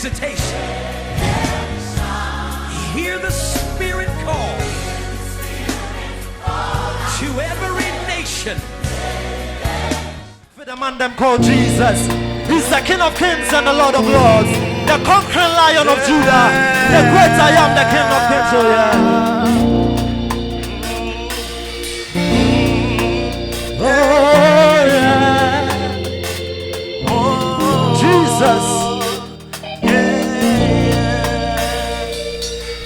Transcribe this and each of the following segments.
visitation. Hear the Spirit call to every nation. For the man them called Jesus, he's the King of Kings and the Lord of Lords, the conquering Lion of Judah, the great I am, the King of Kings. Oh yeah. Oh Jesus.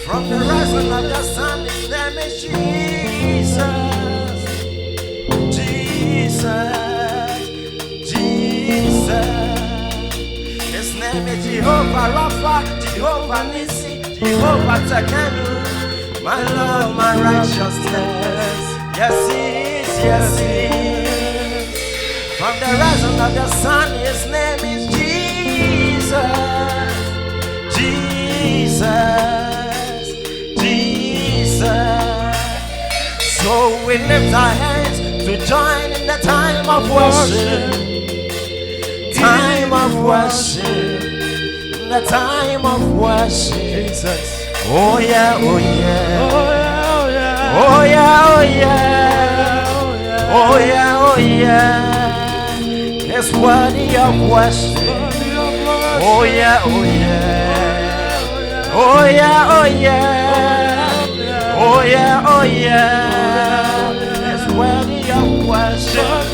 From the rising of the sun, his name is Jesus. Jesus. Jesus. His name is Jehovah Rapha, Jehovah Nissi, Jehovah Tekenu. My love, my righteousness. Yes, he is, yes, he is. From the rising of the sun, his name is Jesus. Jesus. So we lift our hands to join in the time of worship. Time of worship. The time of worship. Jesus. Oh yeah, oh yeah. Oh yeah, oh yeah. Oh yeah, oh yeah. Oh yeah, oh yeah. It's worthy of worship. Oh yeah, oh yeah. Oh yeah, oh yeah. Oh yeah, oh yeah. It's worthy of worship.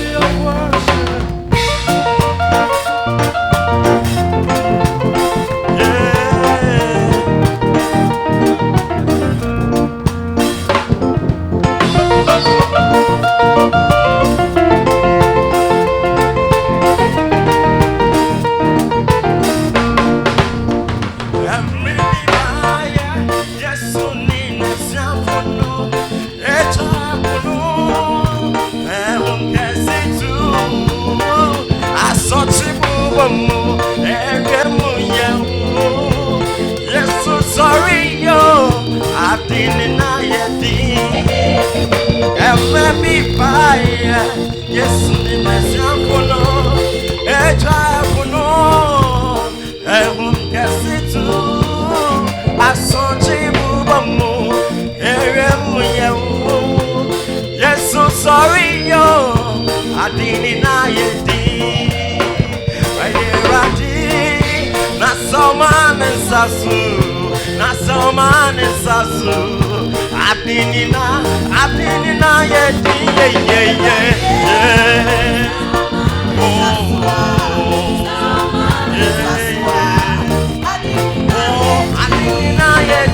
Sorry, yo, I didn't know yet. Me fire, yes, in the Sampono, a Japono, I won't guess it too. I saw Jibubamu, yes, so sorry, yo, I didn't know yet. I did, not so man and Sasu. Nasoman and Sasu, Adinina, yeah. Oh, Adinina, yeah.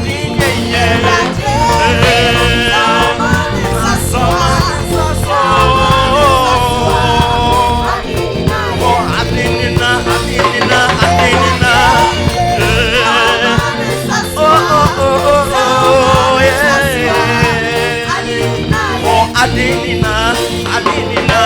Adinina,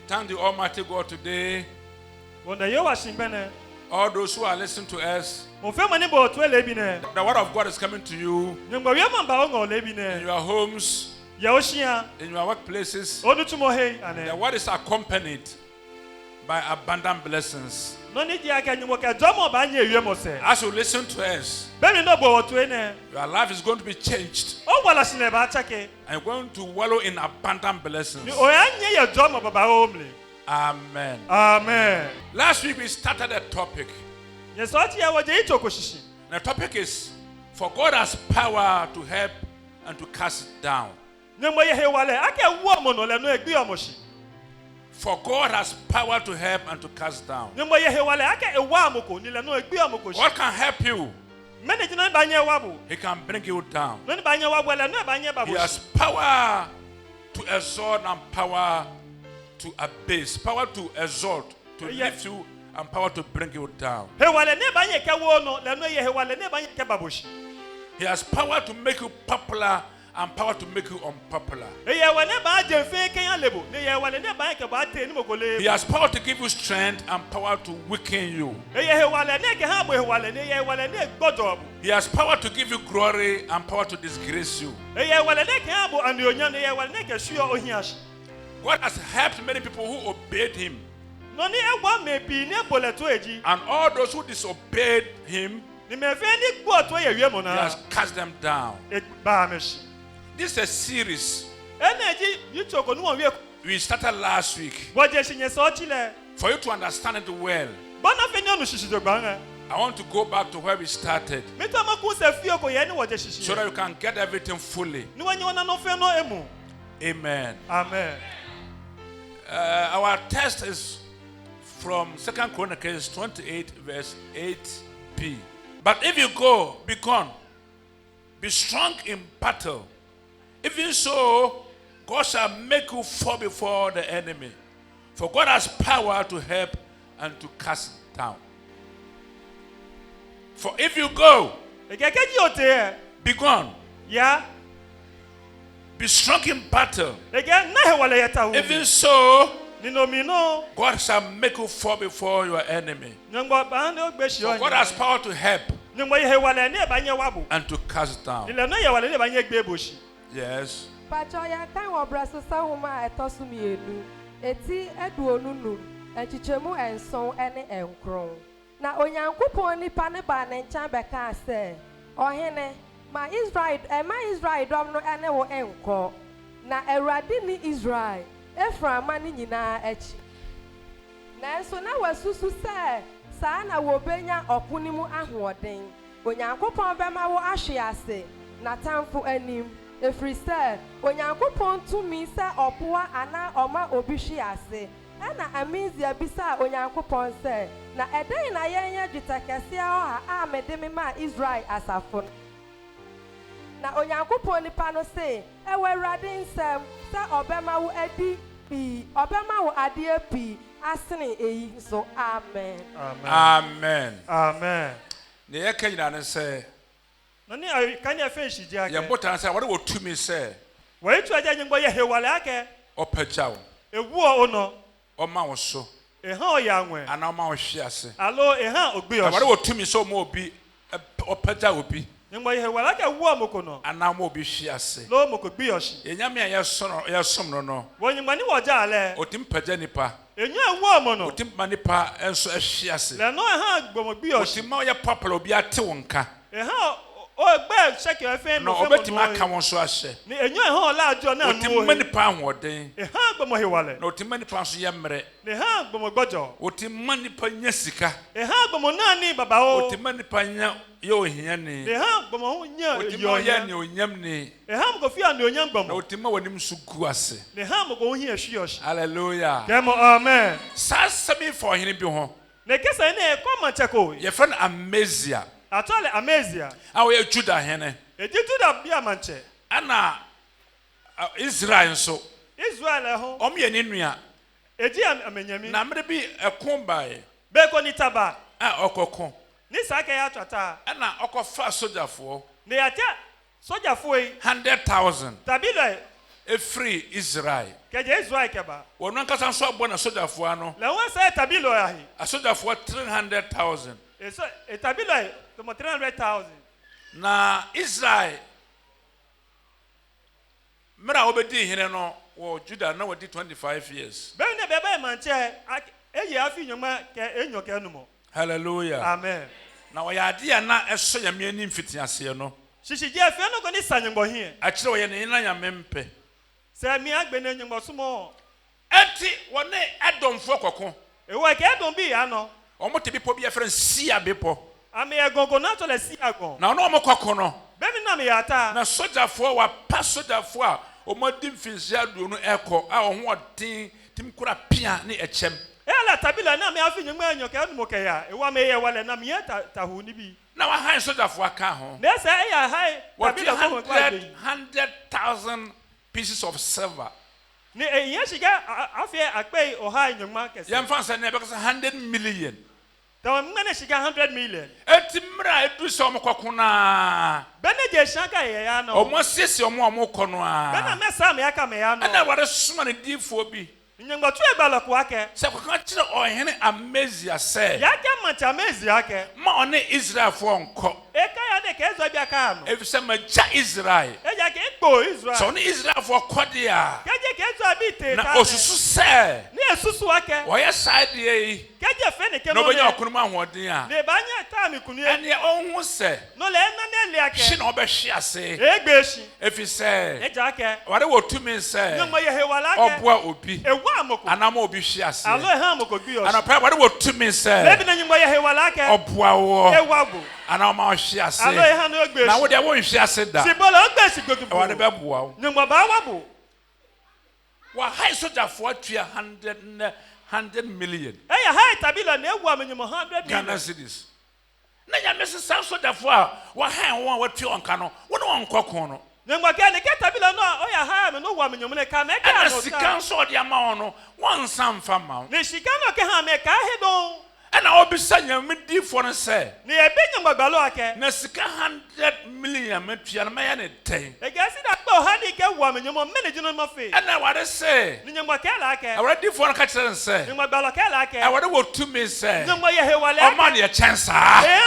Thank the Almighty God today. All those who are listening to us, the word of God is coming to you in your homes, Yaoshia. in your workplaces, Onutumohe the ane. word is accompanied by abundant blessings. No ni dia ka nyimo ka domo ba nya ewie mo se. As you listen to us, Be mi no bo wotu ene. your life is going to be changed O wala sine ba chake. and you're going to wallow in abundant blessings. Ni o anya ye domo baba homely. Amen. Amen. Last week we started a topic. Ye so ati ya waje ito koshishi. The topic is, for God has power to help and to cast down. Nyemo ye he wale ake wo mo no le no egbi omoshi. For God has power to help and to cast down. Nyemo ye he wale ake ewa amoko ni le no egbi omoko. God can help you. Manage na ba nya wabu. He can bring you down. No ni ba nya wabu le no ba nya He babu. has power to exalt and power to abase. Power to exalt, to lift you, and power to bring you down. He wale ne ba nya ke wo no le no ye he wale ne ba nya ke babushi. He has power to make you popular and power to make you unpopular. He ye wale ba je fe ken lebo. Ne ye wale ne ba nya ke ba te ni mokole. He has power to give you strength and power to weaken you. He ye wale ne ke ha bo he wale ne ye wale ne gbodo. He has power to give you glory and power to disgrace you. He ye wale ne ke ha bo anu onya ne ye wale ne ke suo ohiashi. God has helped many people who obeyed him. No ni ewa me bi ne boleto eji. And all those who disobeyed him, Ni me fe ni gbo to ye wie mo he na. has cast them down. E ba me shi. This is a series Energy you choko nu won wie. we started last week. Boje shi nye so chile. For you to understand it well, Bona fe ni onu shishi do gban. I want to go back to where we started Me to ma ku se fie ko ye ni woje shishi. so that you can get everything fully. Ni wanyi wana no fe no emu. Amen. Amen. Our text is from 2 Chronicles 28, verse 8b. But if you go, be gone, be strong in battle. Even so, God shall make you fall before the enemy. For God has power to help and to cast down. For if you go, E ke ji ote be gone, ya. be strong in battle. E ke na he wale yeta hu. Even so, Ni no mi no. God shall make you fall before your enemy. Nyangba ba ne ogbe shi For o. God has power to help Ni mo ye he wale ne ba nya wabu. and to cast Ni down. le no ye wale ne ba nya gbe boshi. Yes. Pacho ya kan wo braso sa homa etosu mienu. Eti eduonu nu. Enchichemu enson ene enkron. Na onyankopon nipa ne ba ne nchan beka ase. Ohene ma Israel dom no ene wo enko. Na Awurade ni Israel. Efra ma ni nyina echi. Na enso na wasusu se saa na wo benya okunimu ahoɔden. Onyankopon bema wo ahwe ase. Na tamfo anim. Efiri sɛ onyankopɔn tumi sɛ ɔpoa ana ɔma obi hwe ase ɛna amizia bisa onyankopɔn sɛ na ɛdɛn na yɛnyɛ dwetɛ kɛseɛ hɔ a mede me ma Israel asafo no na onyankopɔn nipa no se ɛwɔ Awurade nsɛm sɛ ɔbɛma wo adi pii ɔbɛma wo adeɛ pii asene eyi so amen. Amen. Amen. Ne yɛka nyina ne sɛ No ni kan ye fe shi dia ke. yɛbota sɛ wɔde wɔtumi sɛ Wo itu aja nyingbo ye he wale ake. ɔpagya wo, Ewu o no. ɔma wo so, E han o ya nwe. anaa ɔma wo hwe ase. Alo e han ogbe Na wɔde o. wɔtumi sɛ ɔma obi ɔpagya obi Nyingbo ye he wale ake wu amoko no. anaa ɔma obi hwe ase. Lo moko gbe yo shi. Yɛnyame a yɛsom no no, Wo nyingbo ni wo ja ale. ɔtumi pagya nipa, Enyu ewu amo no. ɔtumi ma nipa nso ahwe ase. Le no e han gbomo gbe yo shi. Ɔtumi ma ɔyɛ popular obi ate wo nka, E han o gbe sheke e fe na no fe ɔbɛtumi mo. aka wo nso ahyɛ. Ni enyu e han la ajo na Ɔtumi nu ma o. nipa ahoɔden, E han gbomo he wale. na ɔtumi ma nipa nso yɛ mmerɛ. Ni han gbomo gbojo. Ɔtumi ma nipa nya sika, E han gbomo na ni baba o. ɔtumi ma nipa nya yɛ ohiani, E han gbomo ho nya ɔtumi ma yo ɔyɛ ya. ne onyam ni, E han go fi an onyam na gbomo. ɔtumi ma w'anim so gu ase. Ne ham go ho hia hwi yoshi. Hallelujah. Kemo amen. Saa asɛm yi fa ɔhene bi ho, Ne kesa ne e koma cheko. yɛfrɛ no Amasia, Atole Amazia. a ɔyɛ Juda hene, Ejitu da bia manche. ɛna Israel nso, Israel e ho. ɔmo yɛ ne nua. Eji amenyami. Na mmere bi ɛko baeɛ Beko ni taba. a ɔkɔko, Ni sake ya twata. ɛna ɔkɔfa sogyafoɔ Ne yate soja foi 100,000 tabile ɛfiri Israel. keje Israel keba. Wɔn ankasa nso abɔ na sogyafoɔ ano, La won say tabilo ya hi. asogyafoɔ 300,000. Eso tabilo to 300,000. Na Israel Mera obedi hene no wo Judah na wadi 25 years. Be ne bebe manche eye afi nyoma ke enyo ke numo. Hallelujah. Amen. Na wo ya ade na eso nyame ani mfitiase no. Shishi je afi no ko ni sanyimbo hie. A kire wo ye ne na nyame mpe. Se mi agbe na nyimbo sumo. Enti wone adomfo kokko. Ewo ke edom bi ya no. Omo te bipo bi efren sia bipo. Ame egongo na to le si agon. Na ono omo kokko no. Be mi na me yata. Na sojafo wa pa sojafo a omo dim finsi adu no eko a oho odin tim kura pia ne echem. Ela tabila na me afi nyuma enyo ke numo ke ya. Ewa me ye wale na me tahu ni bi. Na wa han sojafo aka ho. Na se ya hai tabila ko kwa bi. 100,000 pieces of silver. Ni yen shiga afi akpe oha nyuma kese. Yam fansa na be 100 million. Tawo mene shiga 100 million. Eti mra edu so omo kokko na. Bene je shanka ye ya no. Omo sisi omo kono a. Bena mesa me aka me ya no. Na ware suma ne difo bi. Nyengba tu e bala ko ake. Se kokko kire ohene Amazia se. Ya ke mancha mezi ake. Ma one Israel fo onko. E ka ya de ke ezo bi aka no. Efise maja Israel. E ya ke gbo Israel. So ne Israel fo kode a. Ke je ke ezo bi te ta. Na osusu se. Ni esusu ake. Wo ye side ye. Ke je fe ne ke No no. be yakunu ma hoden a. Ne ba nya ta mi kunu e. Ene onhu se. No le na ne le ake. Shi na obehwe ase. E gbe shi. Efise. E ja ake. Ware wo tumi se. Nyengba ye he wala ake. Oboa obi. E wa amoko. Anama obi hwe ase. Alo e ha amoko bi o. Anapa ware wo tumi se. Lebi na nyengba ye he wala ake. Oboa wo. E wa bo. Anama hwe ase. Alo e ha no gbe Na shi. wo de wo hwe ase da. Si bola o gbe shi gogu. Ware be boa wo. Nyengba ba wa bo. Wa high soldier for 100 million Eya hai tabila na ewu amenyemo 100 Ghana million. cedis. Na ya mesi sam soldier for wa high won wa tue onka no. Won won kokon no. Nyengba ke ne ke tabila no oya hai me no wu amenyemo ne ka me ka Ana no. sikan so de ama no. Won sam fama. Ne shika no ke ha me ka he don. Ana obisa nyame di for no say. Ne e bi nyengba gbalo ake. Na sika 100 million metua na ya ne ten. E ga si da gbo ha ni ke wu amenyemo me ne jino ma fe. Ana ware say. Ni nyengba ke la ake. Aware di for no ka kire say. Nyengba gbalo ke la ake. Aware wo to me say. Nyengba ye he wale O ake. man ye chance. E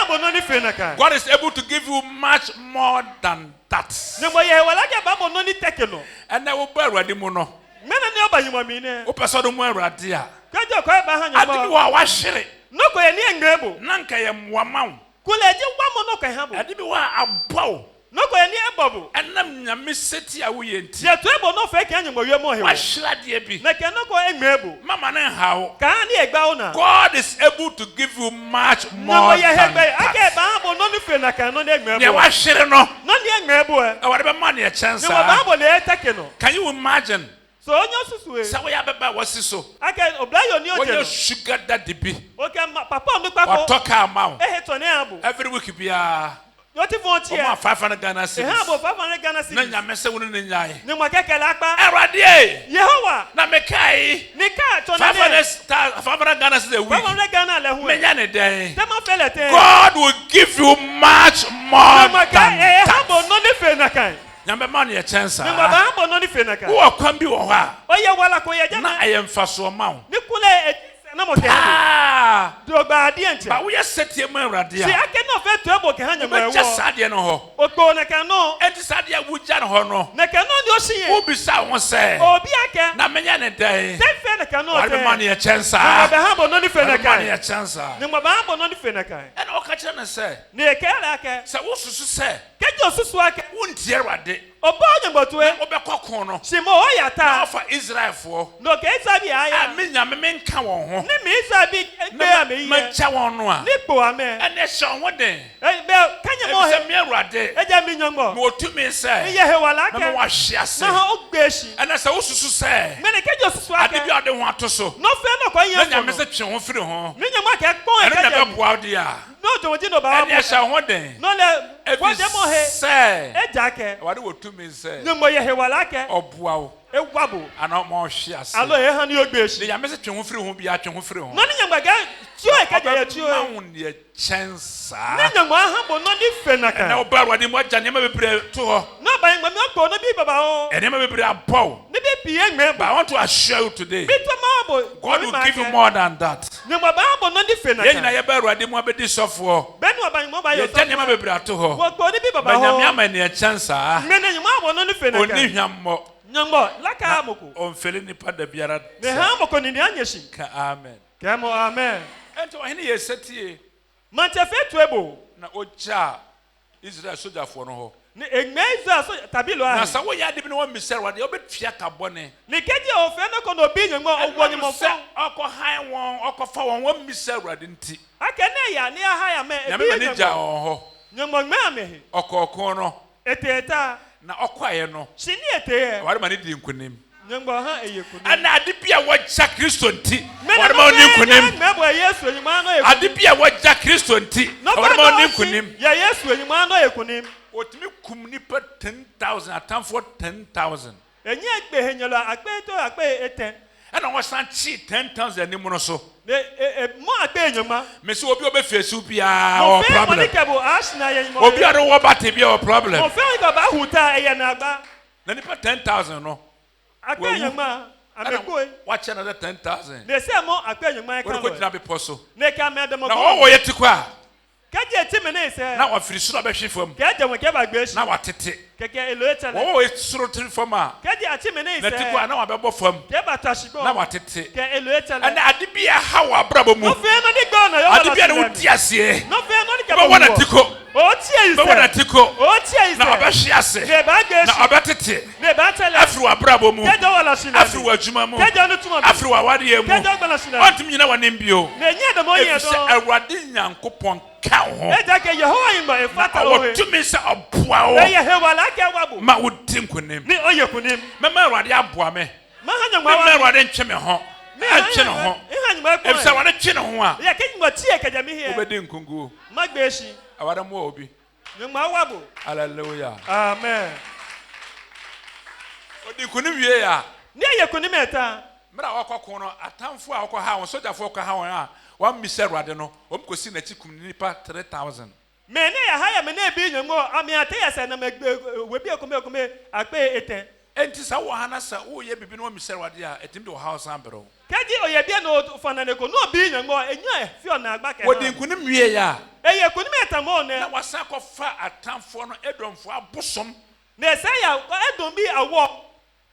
abo no ni fe na ka. God is able to give you much more than that. Nyengba ye he wale ake ba bo no ni teke no. And I will bear ready mono. Me na ni oba nyimo mi ne. O person do mo awurade a. Ka je ko e ba ha Ade nyengba. bi wa hwere. No ko ye ni engrebo. Na nka ye moama wo. Kule je wa mo no ko ha bo. Ade bi wa abaw. No ko ye ni ebobo. Enam nyame seti a wo ye nti. Je to ebo no fe ke nyengba wie mo he wo. Wa hwere de bi. Na ke no ko engrebo. Mama na ha wo. Ka ni egba wo na. God is able to give you much No more ye than he ake that. ba bo no ni fe na ka no ni Ne engrebo. wa hwere no. No ni engrebo e. Awurade be man ye chance. Ni wa ba bo le take no. Can you imagine? So onyo susu e. Sa wo ya beba wasi so. Ake oblayo ni When oje you no. sugar daddy bi. Oke papa mi pa Wa ko. talk am. E he to ni abo. Every week bia. Yo ti fon ti e. Omo 500 Ghana E cedis. ha bo 500 Ghana Na cedis. nyame se wo ne nyaaye. Ni mo keke la pa. Awurade Yehowa. na mekai Ni ka to na ni. 500 Ghana cedis a week. 500 Ghana le hu. Menya ne den. Tema fele te. God will give you much more Maka than e ha that. bo no ni fe na kan. Nyame ma ne chance. Ni mo ba bo no ni fe na kan. Wo kwan bi wo ha. Oye wala ko ye Na jana. ayemfa so ma wo. Ni kule na mo ke ha. Ah! Do gba ade enche. Ba wo ye setie mu Awurade Si a. ake no fe to ebo ke ha nyama Wo ewo. just sadie no ho. Ogbo na kan no. Enti sadie wo gya no ho no. Na kan no ni o shiye. Wo bisa wo se. Obi ake. Na menya ne den. Se fe na kan no Wa te. be ma ne chance. Ni mo ba Wa ha bo no ni fe na be ma ne kan. chance. Ni mo ba bo no ni fe na kan. And o ka kire ne se. Ni e ke la ake. Se wo susu se. Kejo susu ake. Wo ntie Awurade. Obo nyambo to e. Wo be kokon no. Si mo o ya ta. Ofa Israel fo. No ke isa bi A aya. me nyame me nka won ho. Ni mi isa bi gbe Na ame ma ye. cha won no a. Ni po ame. Ene hye ho den. E be kanya mo Se he. me Awurade. Eja mi nyambo. Me otumi se. Iye he wala Na me wa ke. hye ase. Na ha o gbe shi. Ene se wo susu se. Me ne kejo susu Ade ake. bi ade ho ato so. No fe no ko Na yen nyame fo. se twe ho firi ho. Ni nyama ke pon e Ene na kejo. be boa de a. No jo ji no ba Ene mo. hye ho den. No le wo de mo he. Se. Eja ke. Awurade wo tumi se. Ni mo ye he wala ke. Oboa wo. E wabo. Ana mo hye ase. Alo e ha ni o gbe Ne shi. nyame se twe ho firi ho bi a twe ho firi ho. No ni nyama ga tio e kejo ye tio. Ma wo ne chance. Ni nyama ha bo no ni fe na Na kan. wo ba Awurade mo agya nyama bebre to ho. No ba yin me ko no bi baba o. Ene ma bebre abɔ. Ni bi pie ngme But I want to assure you today, Bi to ma bo. God will give you more than that. Ni mo ba bo no ni fe na Ye kan. nyina ye ba Awurade mu abedi sɔfoɔ. Benu aban mo ba Ye yo. gya nyama bebre ato hɔ. Wo ko ni bi baba Ba nyame ho. ama ne chance a. Me ne nyama bo no ni fe na Oni kan. hwammɔ. Nyambo laka moko. Omfele nipa da biara. Ne ha moko ni anyeshi. Ka amen. Kemo amen. Ento ohene ye setie Manchefe tuebo. na oja Israel soldier for no ho. Ni egmeza so tabilo Na a. sa wo ya de bi no misere wade obetua ka bone. Ni keje ofe no kono bi nyambo ogwoni mofo. Okohan won okofa won wo misere wade nti. Akene ya ni aha ya me Ya me ni ja ho. Nyambo me. Okokon no Eteta na okwaye no. Shini ete. Wade ma ni di nkunim. Nyambo ha eyekunu. Ana ade bia waja Kristo nti. Wade ma oni nkunim. Mebo Yesu enyuma no ekunu. Ade bia waja Kristo nti. Wade ma oni nkunim. Ya Yesu enyuma no ekunim. Otimi kum nipa 10,000 atamfo 10,000. Enye egbe henyelo akpeto akpe eten. Ana wo san chi 10,000 ni mu no so. Mo akpe enyuma. Me se obi obefesu bia o problem. Monikebo ashna yenyuma. Obi aro wo bate bia o problem. Mo fe ko ba huta eye na agba. Na nipa 10,000 no. Akpe enyuma amekoi. Watch another 10,000. Ne se mo akpe enyuma Wo kan. ko dina be poso. Ne ka me de mo. Na wo ye tikwa. Kaje ti me ne se. Na wa firi suro be hwe fam. Kaje mo ke ba gbe shi. Na wa tete. Keke elo etele. Wo ye suro tiri fam a. Kaje ati me ne se. Na tikwa na wa be bo fam. Ke batashibo. Na wa tete. Ke elo etele. Ana ade bia ha wa brabo mu. No fe no ni go na yo. Ade bia na wo di ase. No fe no ni ke Ba wona tiko. O tie ise. Ba wona tiko. O tie ise. Na obehwe ase. Ne ba gbe Na shi. obetete. Ne ba tele. Afri wa brabo mu. Kaje wala shi na. Afri wa adwuma mu. Kaje no tuma. Afri wa wade mu. Kaje gbala shi na. Ontum nyina wa nembio. Ne nye de mo ye Efise do. Awurade Nyankopɔn ka ho. Eja ke Yehova yimba e fata Na o. wotumi sɛ ɔboa wo. Eye he wala ke wabo. Ma wodi nkonim. Ni oye kunim. Mɛma Awurade aboa me. Ma hanya Mɛma ngwa. Awurade ntwe me ho. Ɛntwe ne ho. Hanya ngwa ko. Efise Awurade twe ne ho a. Ya ke ngwa tie ke jami he. Wobɛdi nkonguo. Ma gbe shi. Awurade mo obi. Ngwa wabo. Hallelujah. Amen. Odi nkonim wie a. Ni oye kunim eta. Mra wakɔko no atamfo a wakɔ ha wɔn sogyafo kɔ ha wɔn a wɔn misa Awurade no wɔn kɔsi n'akyi kum nipa 3,000. Me ne ya haya me ne bi nyongo ami ate ya se na me we bi ekome akpe eten. Enti sa wo ha na sa wo ye bibi no misa Awurade a etim de wo house ambro. Kaji oye bi no fana ne ko no bi nyongo enya fi ona agba ke. Wodi nkonim wie ya. Eye kunim eta mo ne. Na wasa kɔfa atamfo no edomfo abosom. Ne se ya edom bi awo.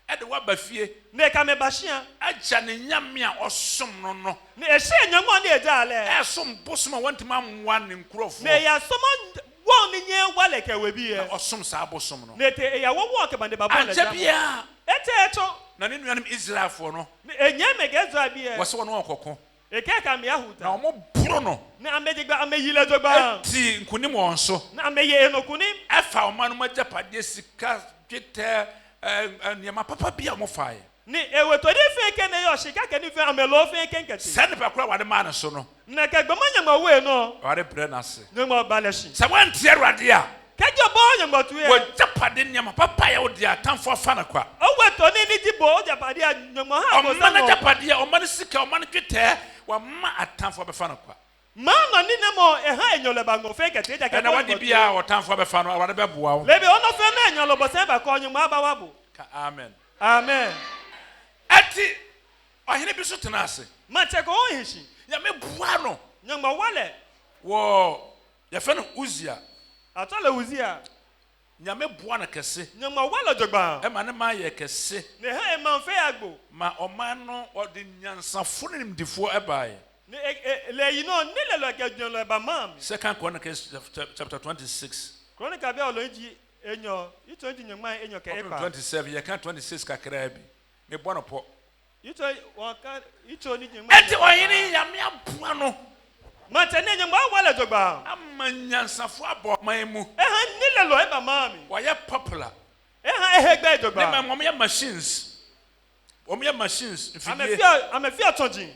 Ede waba fie. Ne ka me bashia. Aja ne nyame a ɔsom no no. Ne ehye nyongo ne eja ale. Ɛsom bosom a wantima amwa ne nkurɔfo. Ne ya somo won ni nye wale ke we bi e. Ɔsom sa abosom no. Ne te ya wo ke bande babo le. Anja bia. Ete eto. Na ne nuanom Israelfo no. Enye me gezo bi e. Wɔse wɔn ɔkɔkɔ. Eke ka me ahuta. Na ɔmo boro no. Ne amejigba ameyile dogba. Eti nkonim wɔn so. Na ameye enokunim. Ɛfa ɔma no magyapadeɛ sika dwetɛ nneɛma papa bi a ɔmo fae. Ni ewetori fe ke ne yo shika ke ni fe amelo fe ke nkete. Sɛ nipa kora wade maa no so no. Na ke gboma nyama we no. Wade brɛ n'ase. Nyama baleshi. Sɛ wɔnte Awurade a. Kejo bo nyama tuye. Wɔgyapade nneɛma papa yɛ wode atamfo afa no kwa. Oweto ni ni jibo o japade nyama ha go Ɔma no gyapadeɛ ɔma no sika ɔma no dwetɛ wɔma atamfo bɛfa no kwa. Ma no ni ne mo e ha enyole ba ngo fe ke te ja ke. Ɛna wade bia ɔtamfo bɛfa no Awurade bɛboa wo. Lebi ono fe na enyolo bo se ba ko nyama ba wabo. Ka amen. Amen. Ati ɔhene bi so tena ase. Ma che ko ohishi. Nyame boa no. Nyama wale. Wɔ yɛfɛ no Uzia. Atole uzia. Nyame boa no kɛse. Nyama wale dogba. Ɛma ne ma yɛ kɛse. Ne ha e man fe agbo. Ma ɔman no ɔde nyansafo ne nimdifoɔ ɛbaeɛ. Ne le yi no ni le lo ke nyolo ba mam. 2 Chronicles chapter 26. Chronicle be olonji enyo ito ndi nyama enyo ke epa 27 you can 26 kakra bi me bɔ no pɔ ito waka ito ni nyama enti ɔyene nyame aboa no ma tene nyama wala dogba ama nyansafo abɔ man mu ha ni le lo eba mami wɔyɛ popular ha ehegbe ne ma dogba wɔn yɛ machines mfidie amefia tonjin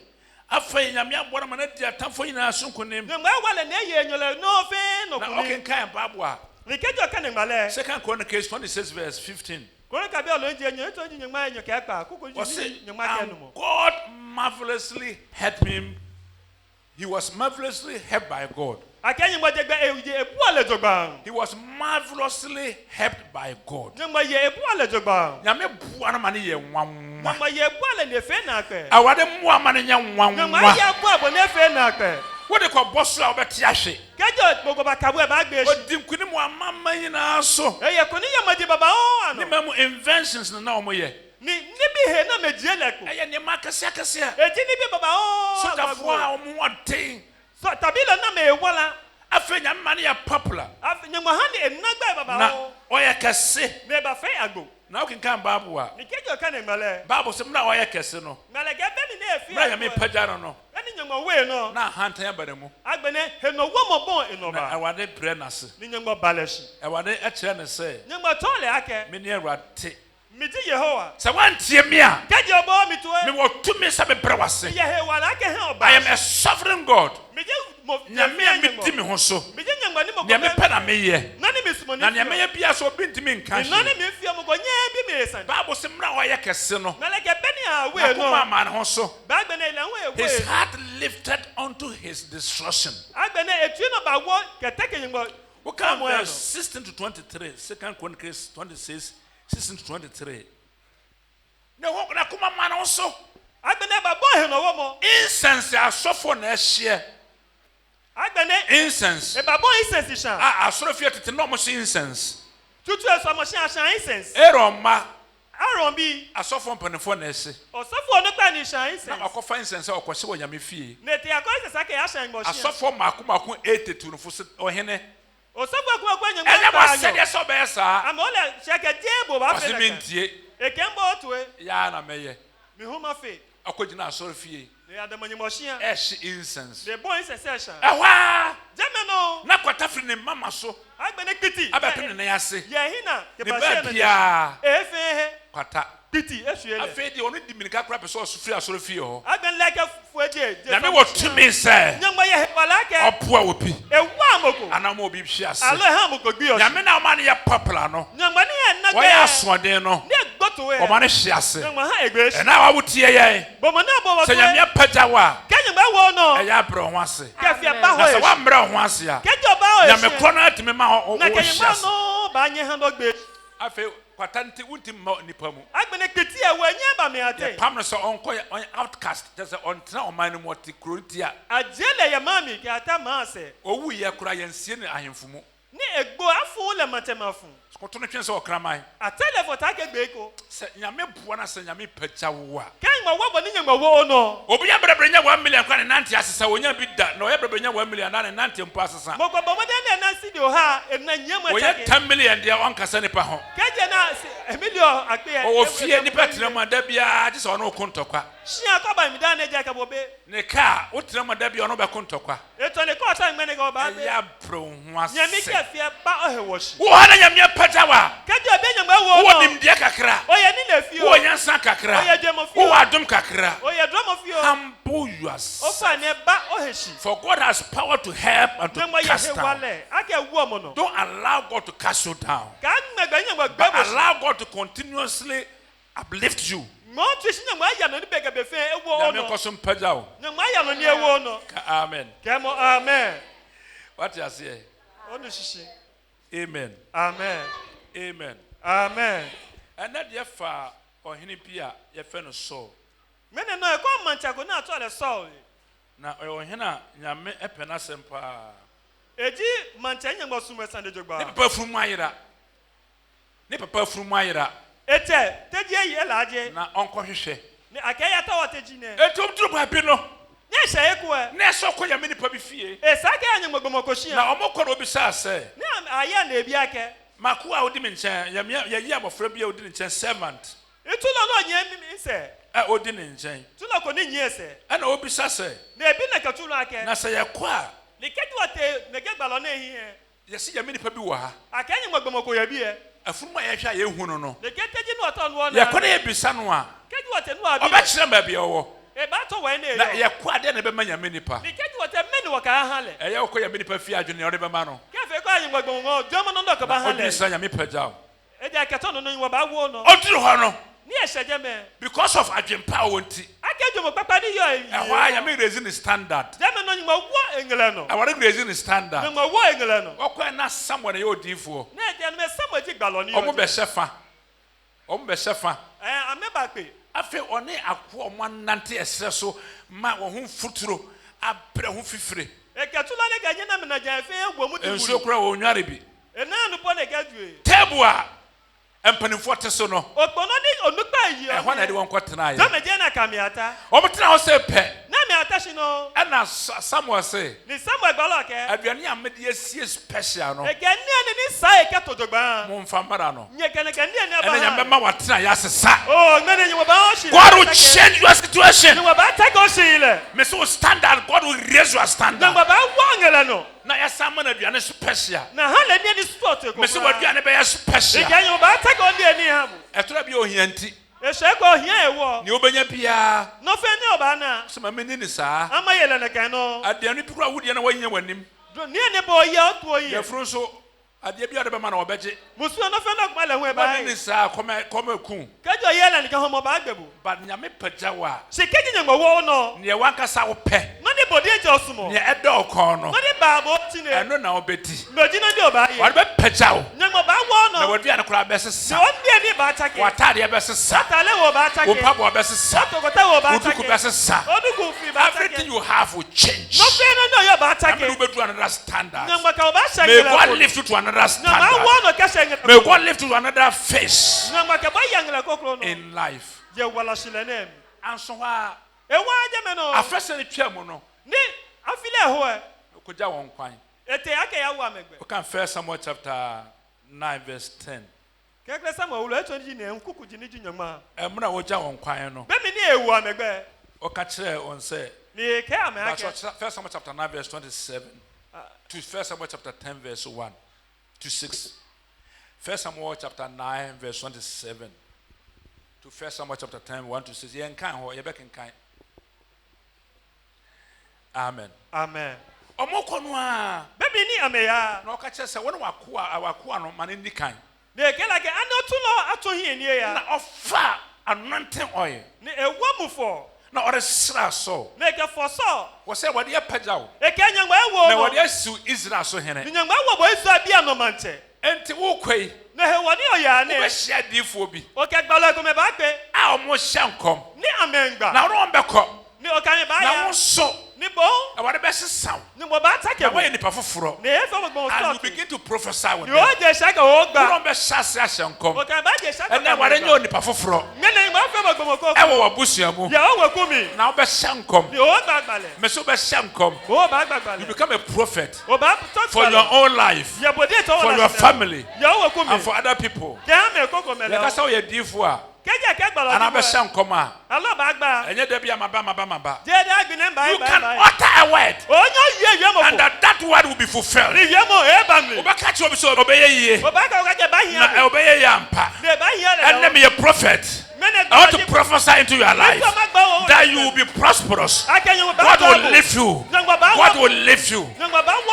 afei nyame aboa no ma na di atamfo nyinaa so nkonim nyama wala ne ye enyole no fe no na kuni ɔkenkan Bible a ni kejo kan ngale 2 Chronicles 26 verse 15 Chronicle be olonji enyo ito ndi nyama enyo ke epa kuko ji nyama ke no mo God marvelously helped him. He was marvelously helped by God. akenyi mo jegbe euje ebu ale dogba He was marvelously helped by God. nyama ye ebu ale dogba Nyame bua no ma ne yɛ nwanwa. nyama ye ebu ale ne fe na akpe Awurade mmoa ma ne nyɛ nyama nwanwa. ye ebu abo ne fe na akpe Wo de kɔ bɔ so a wobɛte ahwe. ke Kajo bogo bakabu e ba gbe shi. Odi nkunim wa mama nyina so. E ye kuni yamadi baba o ano. Ne mamu inventions na omo ye. Ni bi he na medie leko. Eye ne makase akase. Eti ni bi baba o. So da fo a omo waten. So tabila na me wala. Afa nya ma ne ya popular. Afi nyama ha ni enagba baba Na o. oye kase. Me ba fe agbo. Na o kan Bible a. Ni kejo kan ngale. Bible se na oye kase no. Ngale ge be ni na efi. Na ya me pagya no. Ani nyama we no. Na hantan abaramu. Agbene he no wo mo bon Na enoba. awade pre na se. Ni nyama baleshi. Awade a kire ne se. Nyama tole ake. Me ne awade. Miti Yehowa. Se wantie me a. Kejo bo mi to Me e. wo tumi se be bre wase. Yehowa la ke he oba. I am a sovereign God. Miji mo Nyame a meti me ho so. Miji nyama ni mo Nya me pe na me ye. Nani mi sumo ni. Na nya me ye bia so obi ntimi nka Nani hye. mi fia mo go nye bi mi esan. Bible se mra oye kese no. Ngale ge be ni a Na we kuma no. ma ne ho so. Ba gbene ile we His we. heart lifted unto his destruction. Agbene etu no ba wo keteke nyimbo. We come Samuel. verse 16 to 23. 2 Chronicles 26, 16 to 23. Ne ho na kuma ma ne ho so. Agbene ba bo he no wo mo. Incense asofo na ehye. Agbene Incense. e ba bo incense shan. Asorofie tete no mo incense. Tutu eso mo shan incense. Aaron ma Aaron bi asofo mpanefo na ehye. osofo no pa ni shan Na incense. akofa incense akohye wo nyame fie. Ne te akọ incense ake ya shan mo shan. Asofo mako 82 no fo se ohene. Osofo akọ nyimbo. Ene mo se de so be sa. Am ole sheke diebo ba fe. Osimentie Ekembo otwe ya na meye. mi huma fe. Akogina asorofie. Ne adamanyimo shan. Ehye incense. De bo incense shan. Ehwa Jeme no. na kwata firi ne mama so. Agbene kiti. Abepe ne ase. Ye hina ke Ne ba ba shan na. bia Efe kwata. kiti esuele. Afei de onu diminika kra pe so osufiri asorofie ho. Agbene leke fueje. Na me wo tumi se. Nyambo ye wala ke. Opo a opi. Ewu amoko. Anam obi hwe ase. Alo ha amoko gbi o. Nyame na ma ne ye popular no. Nyambo ni e na Wo ya asoden no. Ne gboto we. O ma ne hwe ase. Nyambo ha egbe. E na wa wotie ye. Bomo na bo wo. Se nyame apagya wa. Kenyo ba wo no. E ya bre ho ase. Ke fia ba Na se ho. wa mbre ho ase a. Kenyo ba ho. Nyame kro na atimi ma ho Na hwe kenyo ase. no ba nye ha do gbe. Afei kwata nti untim ma nipa mu. Agbene kiti e we nye ba me ate. Pam no so onko on outcast. Just on tra o man mu oti krontia. Ajele ye mami ke ata ma ase. Owu ye kura yensie ne ahemfu mu. Ni egbo afu le matema fu. Koto no twen se okraman. Atele for ta ke gbe ko. Se nyame bua na se nyame pagya wo a. Kenyo wo bo ni nyambo wo no. Obi ya brebre nya 1 million kwa ne nante asesa wonya bi da na oya brebre nya 1 million na ne nante mpo asesa. Mo ko bo mo de na studio ha e na nyama Oya take. 10 million dia on kasa nipa ho. Keje na Emilio akpe. O fie nipa tirama da bia je se ono kontokwa. Shia ko ba mi da na je ka bobe. Ne ka o tirama da bia ono be kontokwa. Eto ne ko ta ngene ko ba be. Ya bro ho Nyami ase. ke fie ba o he wo shi. Wo ha na nyame pagya wa. Keje be nyama wo Wo no. nimdie kakra. Oye ni le fie o. Wo nyansa kakra. Oye demo fie. Wo adom kakra. Oye dromo fie o. Humble O yourself. fa ne ba o he shi. For God has power to help and to Nyama ye cast he down. wale. Ake wo mo no. Don't allow God to cast you down. Ka ngbe nyama gbe But bo shi. allow God to continuously uplift you. Mo tu shi nyama ya no ni be be fe e wo Nyame no. kosum pagya wo. Nyama ya no ni e wo no. Amen. Kemo amen. What you say? Onu shishi. Amen. Amen. Amen. Amen. And that ye fa ohini bia ye fe no so. Mene no e ko manchago na to le so. Na ohina nyame epena sempa. Eji manchanya ngbo sumo sande Ne jogba. papa furu mu ayira. Ne papa furu mu ayira Ete teji eyi elaje. na onko hwehwe. Ni akaya ta wateji ne. Etum duru ba bi no. Ni ehye eku e. Na so ko nyame nipa bi fie. E sake anya ngbomo koshia. Na omokoro obi sa se. Ni aya na ebi ake. Mako a odi me nchen ya yi abofra bi a odi ne nchen servant. Itulo no nye mi se. Odi ne nchen. Tulo ko ni nye se. Ana obi sa se. Na ebi na katulo ake. Na se ye kwa. Ni keju wate na gegbalo na ehi he. Ye si nyame nipa bi wo ha. Akanya ngbomo ko ye bi e. Afuru ye hwa ye hu no no. Ni keteji no to no na. Ye kone ye bisa no a. Keju wate no abi. Oba kire ba bi owo. E ba to we na Na e. ye kwa de na be ma nyame nipa. Ni keju wate meni wo ka ha le. Eye wo ko nyame nipa fie adwene ode be ma no. Kefe ko anya ngbomo ngo jomo no ndo ka ba ha Odi le. sa nyame pagya wo. E ja keto no no wo ba wo no. Oduru ho no Ni ehye je me. because of adwempa wo nti. Akejo mo papa ni yo yi. Ehwa nyame raise the standard. Jame no nyuma wo engele no. Aware raise the standard. Nyuma wo engele no. Okwa na somewhere ye odifo. Na je no me samo ji gbalo ni. Omo be shefa. Omo be shefa. Ame ba pe. Afi one akwo omo nante esre so ma wo ho futuro abre ho fifire. Ekatula ne ganye na mena jan fe egwo mu Ensuo dibu. kura wo nware bi. Ena no po ne gadue. Table a empanimfo te so no. Okpono ni onukpa yi. Ehwa na de won kwatena ye. Zame je na kamiata. Omo tena ho se pe. Na mi atashi no. Ana Samuel say. Ni Samuel gbalo ke. Aduane a me de sie special no. Egani ni sa ekatodogba. Mo mfa mara no. Nye kenekani ni aba. Ena nyame ma watena ya sesa. Oh, ngene nyi ba oshi. God will change your situation. Ni ba take oshi ile. Me so standard, God will raise your Na standard. ba wangela no. Na ya sama na aduane special. Na hala ni sport ko. Me so aduane be ya special. Egani ba take on ni ha mu. Etora bi ohianti. Ehwe ko hia ewo. Ni obenya bia. No fe ni oba na. So ma meni ni saa. Ama yele ne kan no. Aduane bi kura wudi na wanya wanim. Ni ne bo ya otu Ya oye. fro so ade bia de be ma na obeje. Musu no fe na kuma le ho e Ba ba. ni saa koma ku. Kajo yele ne kan ho mo ba agbebu. Ba nyame pajawa. Se keji nyangbo wo no. Ne wankasa wo pe. No ni bodi eje osumo. Ne ede okon no. No ni ba bo tine. Eno na obeti. Meji no di oba ye. Wa be pajawo. Nyangbo ba wo Na no. waduane kura be Se sesa. on di ni ba take. Watade be sesa. Tale wo ba take. Wo pabo be sesa. Tokota wo ba Uduku be take. sesa. Oduku fi ba take. Everything you have will change. No fe no yo ba I'm take. going to another standard. Nyangbo ka oba May shangela. God lift you to another Na ba standard. wo no ka shangela. May God lift you to another phase Nyangbo ka ba yangela kokro no. in life. Je wala shilenem. And so, I E wa je me no. first any piano. Ni afile ho e. Koja won kwan. Ete ake ya wa megbe. We can first Samuel chapter 9 verse 10. Kekle Samuel ulo eto ni ne nkuku jini jinyama. Muna woja won kwan no. Be mi ni ewu amegbe. O ka kire on say Ni ke ame that's ake. what first Samuel chapter 9 verse 27 to first Samuel chapter 10 verse 1 to 6. First Samuel chapter 9 verse 27 to first Samuel chapter 10 1 to 6. Ye nkan ho ye be kenkan. Amen. Amen. Omoko no a Be mi ni ame ya. na o ka kire say won wakoa no mane ndi kan. Ni kela ke ano tu no ato hi eni ya. Na offer anointing oil. Ni ewo mu fo. Na ore sra so. Ni ke fo so. Wo say wode ye pajaw. E ke nyangba ewo Na no. wode asu Israel so hene. Ni nyangba wo bo isu abia no manche. Enti wo kwai. Na he woni oya Wo be ne. hia difo bi. O ke gbalo ko me ba gbe. A omo hia nkom. Ni amengba. Na ro mbekọ. Ni o kan ba Na ya. wo so. Ni bo. Na wode be sesaw. Ni mo ba take Na wo. wo ye nipa foforo. Ni e so mo And you so. begin to prophesy with Ni them. o je shaka o gba. Wo be hyase ahye nkom. O kan ba je shaka. And na wode nye nipa foforo. Ngene mo fe mo gbomo ko. E wo wabusua mu. Ya o we ku mi. Na wo be hia nkom. Ni o gba gbale. Me so be hia nkom. O ba gba You gbale. become a prophet O ba talk for your own life, Ya bodi to for your family, Ya o we ku mi. and for other people. Ya me ko ko mele. You can say you're difo a. Keja ke gbalo. And I be hia nkom a. Alo ba gba. Enye da bia maba. Je da gbin ba You ba can ba. utter a word, Onyo ye mo and ko. that word will be fulfilled. Ni ye mo e ba mi. Oba catch you so obeye ye. O ba ka je ba Na hia. obeye ye ampa. Ne ba hia le. And let me a prophet. Mene I want to prophesy into your life that you will be prosperous. God will lift you. God will lift you.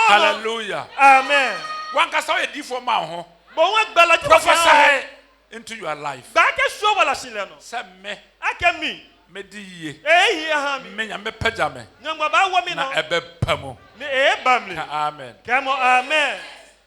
Hallelujah. Amen. One can say a different man. Bo wa gbala ti Prophesy into your life. Ba ke so wala sile no. Say me Ake mi. di ye. E hi ha mi. Me nyame pagya me. Nyangba ba wo mi Na no. ebe pamu. Ni e ba mi. Amen. Kemo amen.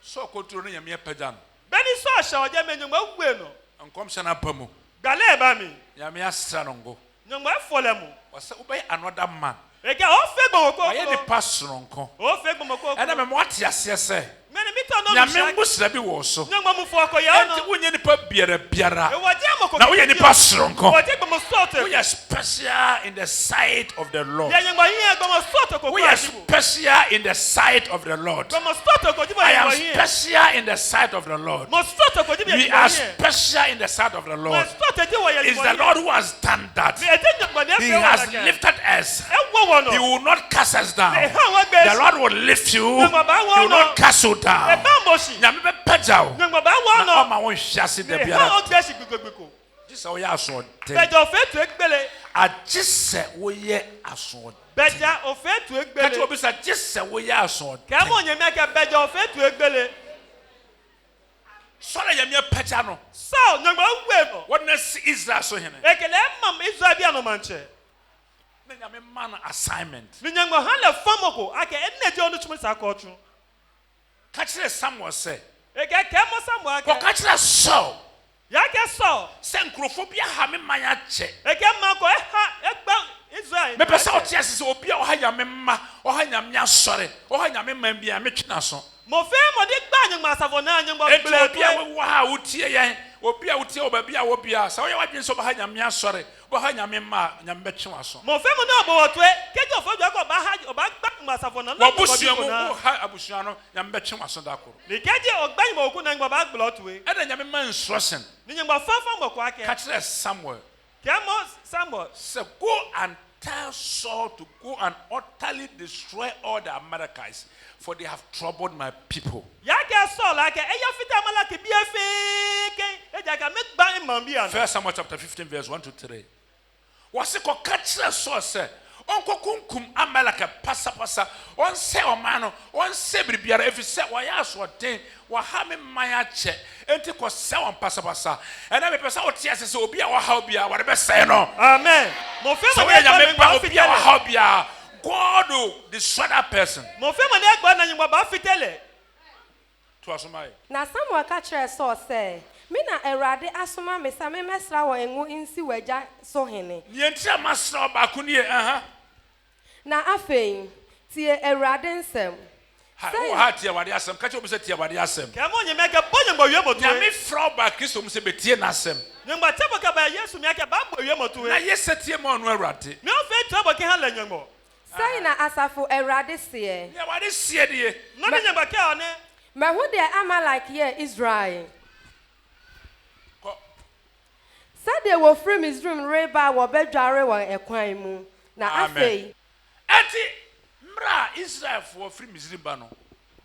So control no nyame pagya no. Beni so ahya oje me nyangba gwe no. Nkom se na pamu. Gale e ba mi. Nyame asra no ngo. Nyangba fole mu. Wase obey another man. E ke o fe gbo ko. Oye ni pasronko. O fe gbo ko. Ena me mo atiase se. Mene mi to no mi Nyame sha. mbusra bi wo so. Nyangba mu fo ko ya Enti no. wonye nipa biara biara. E waje amoko. Na woyɛ nipa soronko. Waje gbo mo sort. We are special in the sight of the Lord. Ya nyangba hi gbo mo sort ko. We are special in the sight of the Lord. Gbo mo sort ko jibo I ya am hi. special in the sight of the Lord. Mo sort ko jibo ya hi. We are special in the sight of the Mo Lord. sort jibo ya hi. It's the Lord who has done that. E je nyangba ne He fe has wala. lifted us. E wo wo no. He will not cast us down. E ha wa gbe. The Lord will lift you. He will not cast you E down. ba mo shi. Nyame be pagya wo. Nyangba ba wo Na no. ɔma wo nhwiase da E ha biara. o gbe shi gbegbegbeko. Gye sɛ woyɛ asoɔden. Beja ofe tu egbele. Agye sɛ woyɛ asoɔden. Beja ofe tu Kati egbele. obi sɛ gye sɛ woyɛ asoɔden. Kamo nyeme ke beja ofe tu egbele. Sɔre nyame apagya no. So nyangba gwe no. Wɔde si Israel so hene. Ekele mam Israel bia no manche. Na nyame ma no assignment. Ni nyangba han le famoko ake enne je onu chumi sa ko chu. Ka kyerɛ Samuel sɛ, Eke ke mo Samuel kɔka ake. kyerɛ Saul Ya ke so. sɛ nkurɔfoɔ bi aha me man akyɛ. Eke ma ko e ha egba Israel Me pesa otia se obi a oha nyame ma oha nyame asore oha nyame ma bia metwena so Mo fe mo de gba nyam asafo na nyam obi a bele wo ha utie yen obi a utie obabi a wo bia sa wo ya wadwen so oha nyame asore oha nyame ma nyame betwewa so mo fe mo na obo to keje ofo gba ko ba ha oba gba nyam asafo na wo busua mu wo ha abusua no nyame betwewa so da koro le keje ogba nyam oku na nyam ba gba to e e da nyame ma instruction ni nyam ba fa mo ko ake catch Samuel Samuel say go and tell Saul to go and utterly destroy all the Amalekites, for they have troubled my people. First Samuel chapter 15 verse 1 to 3. Was it called catch Saul say, Uncle Kunkum Amaleka passa passa, one say o mano, one say biara if you say wayas what thing, wahame maya che, and take was seven passa passa, and I person what yes so be our hobia, whatever say no. Amen. So when you make be our hobia, God will destroy that person. Mo fe mo ne gba na nyimba ba fitele. To asomai. Na Samuel ka kyerɛ Saul sɛ, "Me na Awurade asoma me sɛ me mesra wɔ engu nsi wagya so hene." Yentia masra ba kunie Na afei, tie Awurade nsɛm. Ha tie wade asem, ka che obi se tie wade asem. Ke mo nyeme ke bo nyimba wie moto. Ya me fra ba Kristo mu se betie na asem. Nyimba tebo ka ba Yesu mi ake ba bo wie moto Na e. yese tie mo anu Awurade. Me o fe tebo ke ha la nyimbo. Sɛi na asafo Awurade seɛ. Ya wade sie de. No ni nyimba ke one. Mahu deɛ Amalek yɛ Israel. Sɛdeɛ wɔfiri Misraim reba wɔbɛdware wɔ ɛkwan mu. Na afei. Enti mra Israel for free Misraim ba no.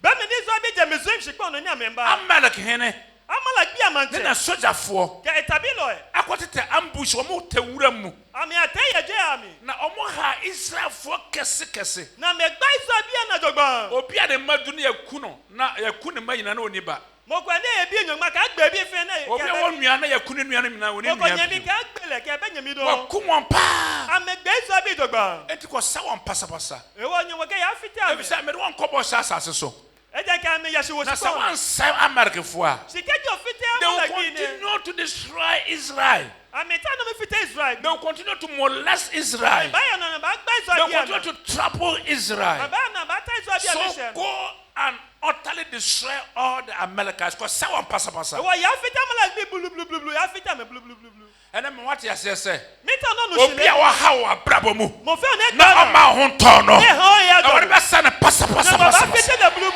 Be me ni so bi je Misraim shikpon no ni amemba. Amalek hene. Amalek bi amante. Na soja fo. Ke etabilo e. Akotete ambush omo tewura mu. Ami ateye je ami. Na omo ha Israel fo kese. Na me gba Israel bi na jogban. Obi ade madu na yaku no. Na yaku ne mayina na oniba. Mo kwa na ebi nyoma ka gba bi fe na. Obi won nua na yaku ne nua na mina oni nua. Mo ko nyemi ka gbele ke be nyemi do. Wa kumon pa. Ame gba Israel bi jogban. Enti ko sa won pasa. E wo nyi wo ke ya fiti ami. Ebi sa me won kobo sa asase so. E je ka me ya shi wo Na shi. sa wan sa America fo a. Sikeji ofiti They will Amalek ni. continue to destroy Israel. Ami ta no me fiti Israel. They will continue to molest Israel. Ba ya no ba gba They Israel will bi. continue to trouble Israel. Ba na ba ta Israel bi So ameshe. go and utterly destroy all the Amalekites. Because someone pasa. E wo ya fiti Amalek bi blu ya fiti me blu. And then what you say? Me ta no no Obi a wa ha wa brabo mu. Mo fe ne Na gba. oma ho ton no. E ho ya E do. wori be say na pasa. Ba fiti the blu.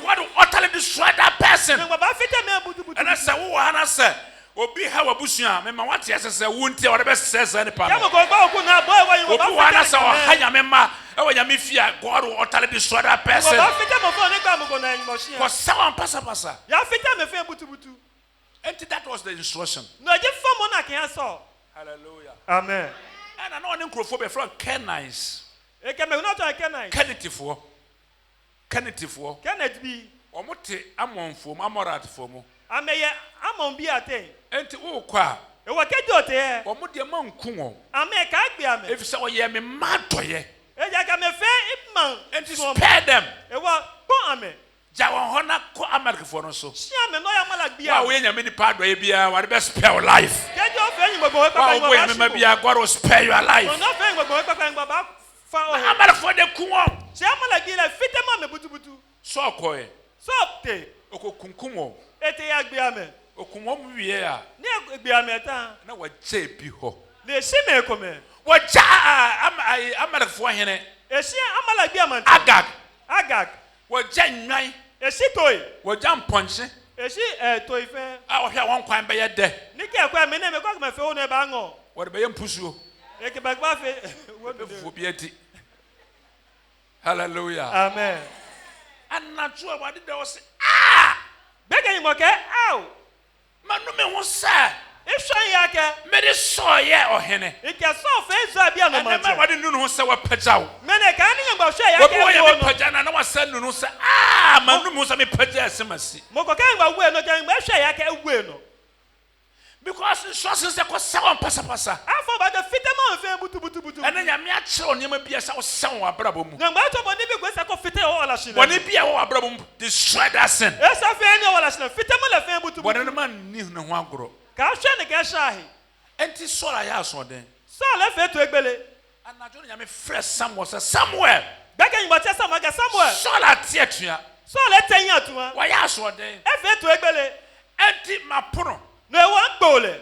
What will utterly destroy that person? Ba fiti me butu. And I say wo hana say obi ha wa busua me ma what you say wunti wori be say ne pa. Ya mo ko ba oku na boy wa Obi wa hana say o ha nyame ma e wo nyame fia God will utterly destroy that person. Ba fiti mo fo ne gba mo ko na mo shi. Because someone pasa. Ya fiti me fe butu. And that was the instruction. No je fo mo na ke so. Hallelujah. Amen. And I know an incrophobia from Kenites. E ke me no to Kenai. Kennethfo. Kenneth bi. Omote amonfo, amoratfo mo. Ameye amon bi ate. Enti wo kwa. E wo kejo te e. Omode manku won. Ame ka gbe ame. If say oye me madoye. E ja ka me fe imman. Enti spare them. E wo pon ame. Ja won hona ko Americafo no so. Si ame no ya mala bia. Wa we nyame ni padoye bia, wa be spare life. Kejo fe yin gbogbo we papa Wa we nyame ma bia, God will spare your life. No fe yin gbogbo we papa yin baba fa o. Americafo de ku won. Si amala gi le fite ma me butu. So koye. So te. Okokunkum won. Ete ya gbe ame. Okunwo mu wie a. Ne gbe ame ta. Na wa je bi ho. Le si me ko me. Wa ja Americafo hene. E si amala gbe ame. Agag. Wa ja nwan. E si toy. Wa ja mponche. E si toy fe. A wo hwa won kwan be ye de. Ni ke kwa me ne me kwa me fe o ne ba ngo. Wo be ye mpusuo. E ke ba gba fe. Be fu bi ati. Hallelujah. Amen. Anatu a wade da wo se Bega yin mo ke aw. manu me ho sa Ehwan ya ke. me de so ye ohene. E ke so fe Israel bia no And man. me wade nu ho sa wa pagyaw. Me ne ka ni yin gba hwe ya Obi wo ye me ke no. pagya na wa sa nu no sa manu me ho sa me pagya asemasi. Mo ko ka yin gba we no ke yin gba hwe ya ke we no. Because instructions say ko sa won pasa. Afọ ba de fitema fe butu. And then nyame a kire onema bia sa wo sa won abrabo mu. Na gba to bo ni bi ko sa ko fite o wala shi. Woni bia wo abrabo mu destroy that sin. E sa fe ni o wala shi na fitema la fe butu. Woni no man ni ne ho agoro. Ka hwe ne ke shahi. Enti so la ya so den. So la fe to egbele. And anadwo nyame fresh Samuel say Samuel Bɛka nyimɔtɛ Samuel ka Samuel. Saul atia Saul ɛtɛn atuma. why asɔden Efe to egbele. enti mapono Na ewa nkpole.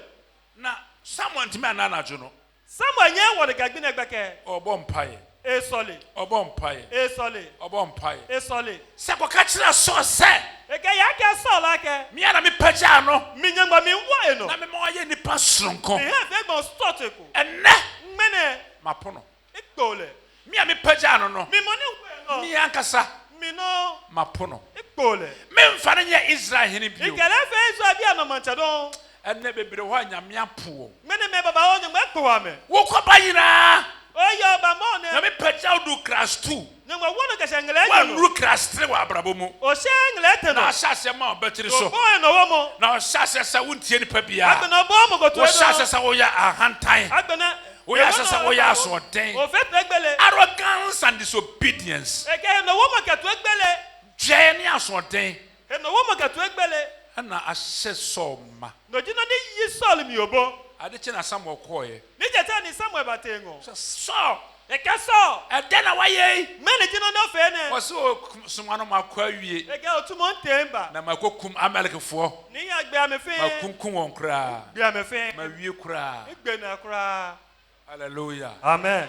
na Samuel ntimi ananadwo no Samuel nye wɔ de gagbi na gbɛkɛ. ɔbɔ mpae Esɔle. ɔbɔ mpae Esɔle. ɔbɔ mpae Esɔle. sɛ kɔka kyerɛ Saul sɛ Eke ya ke Saul akɛ. mia na mepagya no Minyangba mi nwa eno. na mema ɔyɛ nipa soronko Mi ha fe gbɔn stɔte ko. ɛnɛ Mmene mapono ekpole. mia mepagya no no Mi mo ne nwa eno. mia ankasa Mi no mapono ekpole. memfa no nyɛ Israel hene bio Ikele fe Israel bi amamancha don. ɛnɛ bebree hɔ a nyame apo Mmene me baba o nyangba ekpowa me. wokɔba nyinaa Oyo ba mo ne. na mepagya wo do class 2 Nyangba wono ka shangele no. woanuru class 3 wɔ abrabɔ mu O shangele te na no. ɔhyɛ aseɛ ma ɔbɛtiri O so boy no wo mo. na ɔhyɛ aseɛ sɛ wontie nipa biara Agbena bo mo go to wohyɛ aseɛ sɛ woyɛ ahantan Agbena. woyɛ aseɛ sɛ woyɛ asoɔden O fe to egbele. arrogance and disobedience Eke no wo mo ka to egbele. gyɛɛ ne asoɔden E no wo mo ka to egbele. ɛna ahyɛ Saul ma No jina ni yi Saul mi obo. ade kye na Samuel kɔɔeɛ Ni jeta ni Samuel batengo. sɛ Saul Eke Saul. ɛdɛn na wayɛ yi Mene jina no fe ne. ɔsɛ ɔsoma no makɔ awie Eke otumo ntemba. na makɔkum Amalekfoɔ Ni ya gbe amefe. makunkum wɔn koraa Gbe amefe. mawie koraa Igbe na kura. hallelujah Amen.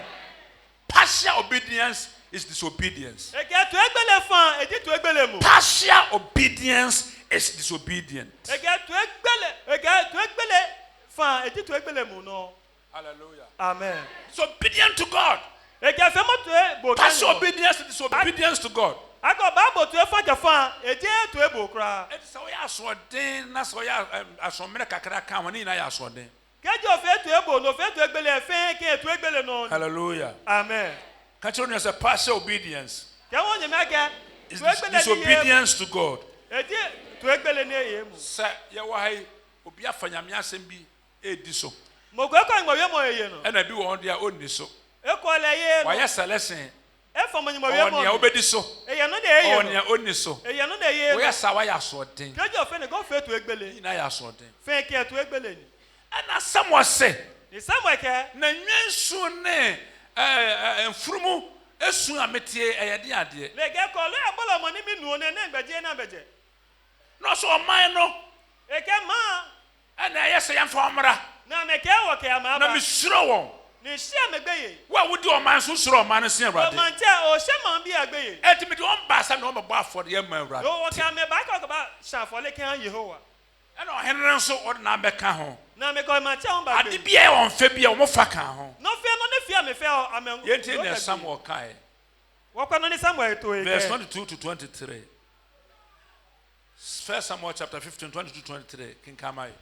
partial obedience is disobedience Eke to egbele fan, eji to egbele mu. partial obedience is disobedient Eke to egbele fan, eji to egbele mu no. hallelujah Amen. disobedient to God Eke fe mo to e bo partial obedience is disobedience to God Ako ba bo to e fa fan, eji to e bo kura. ɛti sɛ woyɛ asoɔden na sɛ ɔyɛ asɔmmerɛ kakra ka ho ne nyinaa yɛ asoɔden Kejo fe to e bo no fe to egbele fe ke to egbele no. hallelujah Amen. ka kyerɛ no sɛ partial obedience Ke won nye mege. is To egbele ni ye. disobedience to God Eji to egbele ni ye mu. sɛ yɛwɔ ha yi obi afa nyame asɛm bi ɛdi so Mo ko ko ngwa we mo ye no. ɛna bi wɔ hɔ deɛ ɔnni so E ko le ye no. wayɛ selection E fa mo nyima we ɔwɔ mo. nea wobɛdi so E ye no de ye ɔwɔ no. nea ɔnni so E ye no de ye. woyɛ saa woayɛ asoɔden Kejo fe ne go fe to egbele. nyinaa yɛ asoɔden Fe ke to egbele ni. ɛna Samuel sɛ Ni Samuel ke. na nwensu ne mfurumu esu a metie ɛyɛ de adeɛ Le ge ko lo abolo mo ni mi nu ne na gbeje na beje. na ɔsɛ ɔman no E ke ma ɛna ɛyɛ sɛ yɛmfa ɔmmra na me ke wo ke ama na ba. mesuro wɔn Ni hia me gbeye. wo a wodi ɔman so suro ɔman no sen O awurade man che o hia man bi agbeye. ɛnti mede wɔn baa sɛ na wɔbɛbɔ afɔdeɛ ma awurade O ka me ba ko ba sha fo le kan Yehowa. ɛna ɔhene no nso ɔde na abɛka ho Na me ko man che on ba ade gbe. bia ɛwɔ mfa bia wɔn fa ka ho No fe no ne fia me fe o amen. yɛntie ne Samuel kae Wo kwa no ni Samuel to e. verse 22 to 23 1 Samuel chapter 15 22 23 kinkama yi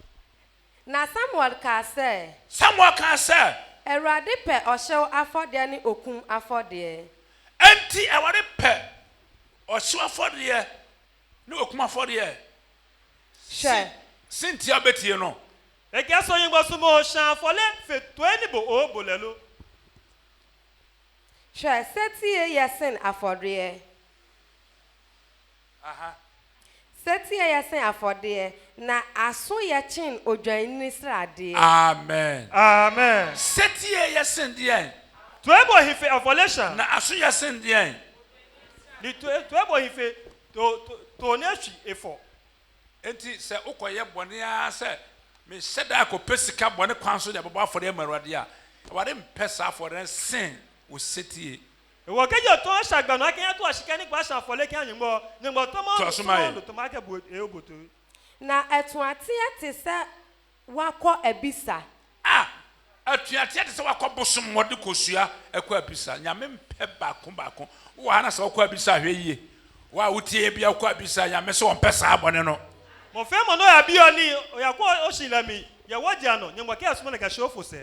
Na Samuel ka sɛ, Samuel ka sɛ Awurade pɛ ɔhyew afɔdeɛ ne okum afɔdeɛ. ɛnti ɛwɔde pɛ ɔhyew afɔdeɛ ne okum afɔdeɛ Hwɛ, Cynthia bɛtie no E ke so yin gbo sumo sha fo le fe to eni bo o bo le lo. hwɛ sɛtie yɛ sen afɔdeɛ. aha Sɛtie yɛ sen afɔdeɛ na aso yɛ kyen odwanni sradeɛ. amen Amen. setie yɛ sen deɛ To e bo hife afolation. na aso yɛ sen deɛ Ni to e bo hife to ne hwi efo. enti sɛ wokɔyɛ bɔne a sɛ mehyɛ da akɔpɛ sika bɔne kwan so de abɛbɔ afɔdeɛ ma awurade a awurade mpɛ saa afɔdeɛ no sen wo setie E wo kejo to shagba no akan to ashika ni gba sha fo le kan yimbo to mo To asoma ye. to ma ke bo e oboto. Na ɛtoateɛ te sɛ wakɔ abisa. a atuateɛ te sɛ wakɔ bosom mmɔde kɔsua ɛkɔ abisa nyame mpɛ baako wowɔ ha na sɛ wokɔ abisa ahwɛ yie wo a wotie bia wokɔ abisa nyame sɛ wɔmpɛ saa bɔne no Mo fe mo no ya bi oni o ya ko o shilami ye wodia no nyimbo ke asuma na ka shofo se.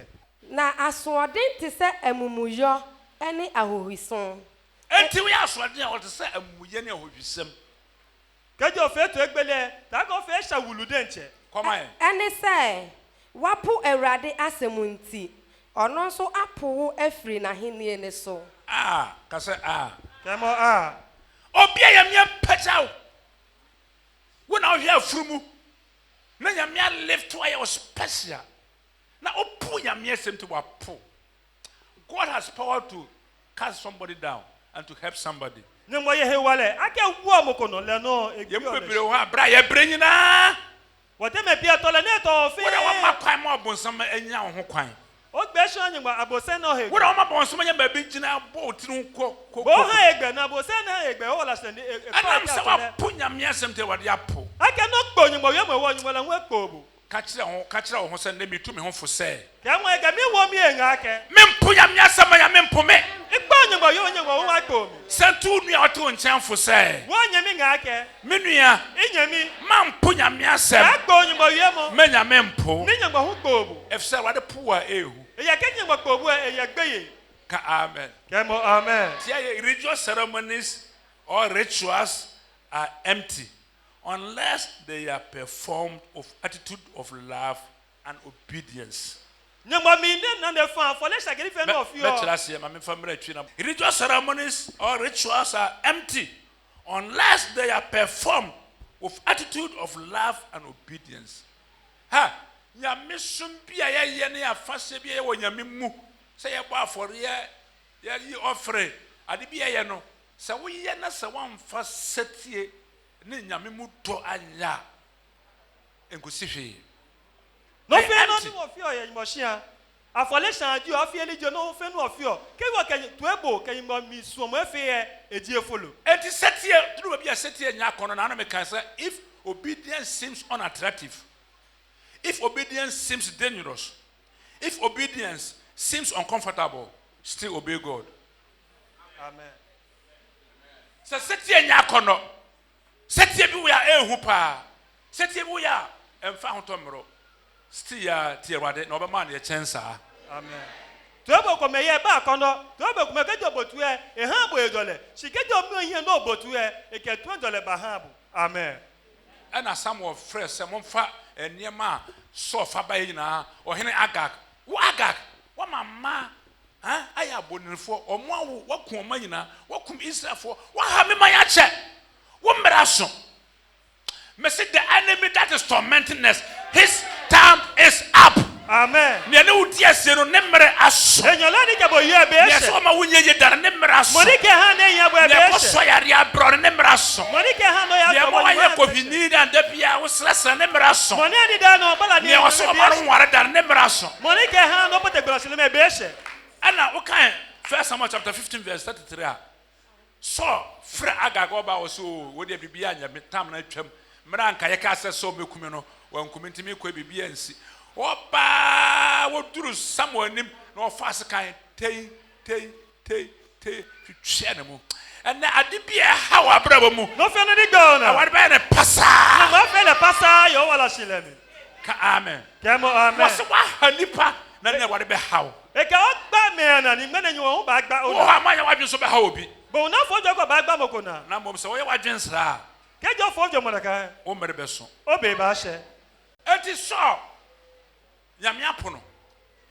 Na asoɔden te sɛ amumuyɔ ne ahohison. enti woyɛ asoɔden a wɔte sɛ amumuyɛ ne ahohwisɛm Kejo fe to egbele ta ko fe sha wulude nche. kɔma yɛ Ɛne sɛ wapo Awurade asɛm nti ɔno nso apo wo afiri n'ahenni ne so. a ka sɛ a Kemo a. obi a yɛmeɛ mpagya wo wo na wohwɛ afurumu na nyame lift wo ayɛ wo special na wopo nyame asɛm nti wapo God has power to cast somebody down and to help somebody. Nyumba ye hewale ake wo mokono le no You people who are bra ye bring na. Wote me bia to le ne to fi. What I want kwan mo bonsam enya wo ho kwan. O gbe so nyumba abose no he. What I want bonsam enya ba bi gina bo tinu ko. Bo ha egbe na abose na egbe o la se ni e Anam se wa punya me asem te wade apo. Ake no kpo nyumba ye mo wo nyumba la ho kpo bu. Ka kire ho se na mi tu me ho fo se. Ke mo ege mi wo mi enga ake. Me mpunya me asem ya me mpome. Ikpo nyumba yo nyumba wo wa kpo mi. Se tu nua oto nchan fo se. Wo nyami nga ake. Me nua Inyami. ma mpunya me asem. Akpo nyumba ye mo. Me nya me mpo. Ni nyumba ho kpo bu. Efse wade puwa ehu. E ya ke nyumba kpo bu e ya gbeye. Ka amen. Ke mo amen. Religious ceremonies or rituals are empty unless they are performed of attitude of love and obedience. Religious ceremonies or rituals are empty unless they are performed with attitude of love and obedience. Ha, nyamisum bia ye ne afase bia ye wo nyamimu say ye ba for ye offering ade bia ye no se wo ye na se wan fa setie ne nyamimu do anya enkosi hwe no fe no ni wo fi o ye moshia afole sanju afi elijo no fe no fi o ke wo ke tuebo ke mo mi su mo fe ye ejie follow enti setie duru bia setie nya kono na me kan say if obedience seems unattractive, if obedience seems dangerous, if obedience seems uncomfortable, still obey God. Amen. So setie nya kono setie bi we a ehu pa setie bi we a emfa hotomro still ya tie wade na obema na ye chensa. Amen. Tuebo ko me ye ba kono tuebo ko me kejo botu e ha bo edole sikejo mi ohin no botu e ke tu edole ba ha bo. Amen. And as some of fresh some fa eniema so fa ba yina ohene Agag wo Agag wo mama aya bonifo omo awo wakum ma yina wakum Israelfo wo ha me man ya che wo mmara so me say the enemy that is tormenting us, his time is up. Amen. Ne ne udi ase no ne mmere aso Enyola ni ke bo ye be ne so ma wunye ye dar ne mmere aso Monike ha na ya bo e be ne ko so yare abro ne mmere aso Monike ha no ya ne mo ya ko hini dan da bia wo srasa ne mmere aso Moni adi da no bala ni ne wo so ma ro ware dar ne mmere aso Monike ha no pote gbara me be she ana wo kan 1 Samuel chapter 15 verse 33 so fra Agag oba wo so wo de bibia nya tam na twam mra nka ye ka se so mekumi no wankumi ntimi ko bibia nsi oba wo duru Samuel nim na ofase kan tei twetwe na mu ene ade bia ha wa brabo mu no fe no di go na awade be ne pasa no fe le pasa yo wala shilemi ka amen kemo amen wo se wa hanipa na ne awade be hawo e ka o gba me na ni mene nyi wo ba gba o wo ha manya wadwe so be hawo bi bo na fo jo ko ba gba moko na mom se wo ye wadwe nsra ke jo fo jo mo na ka o mere be so o be ba she enti so nyame apono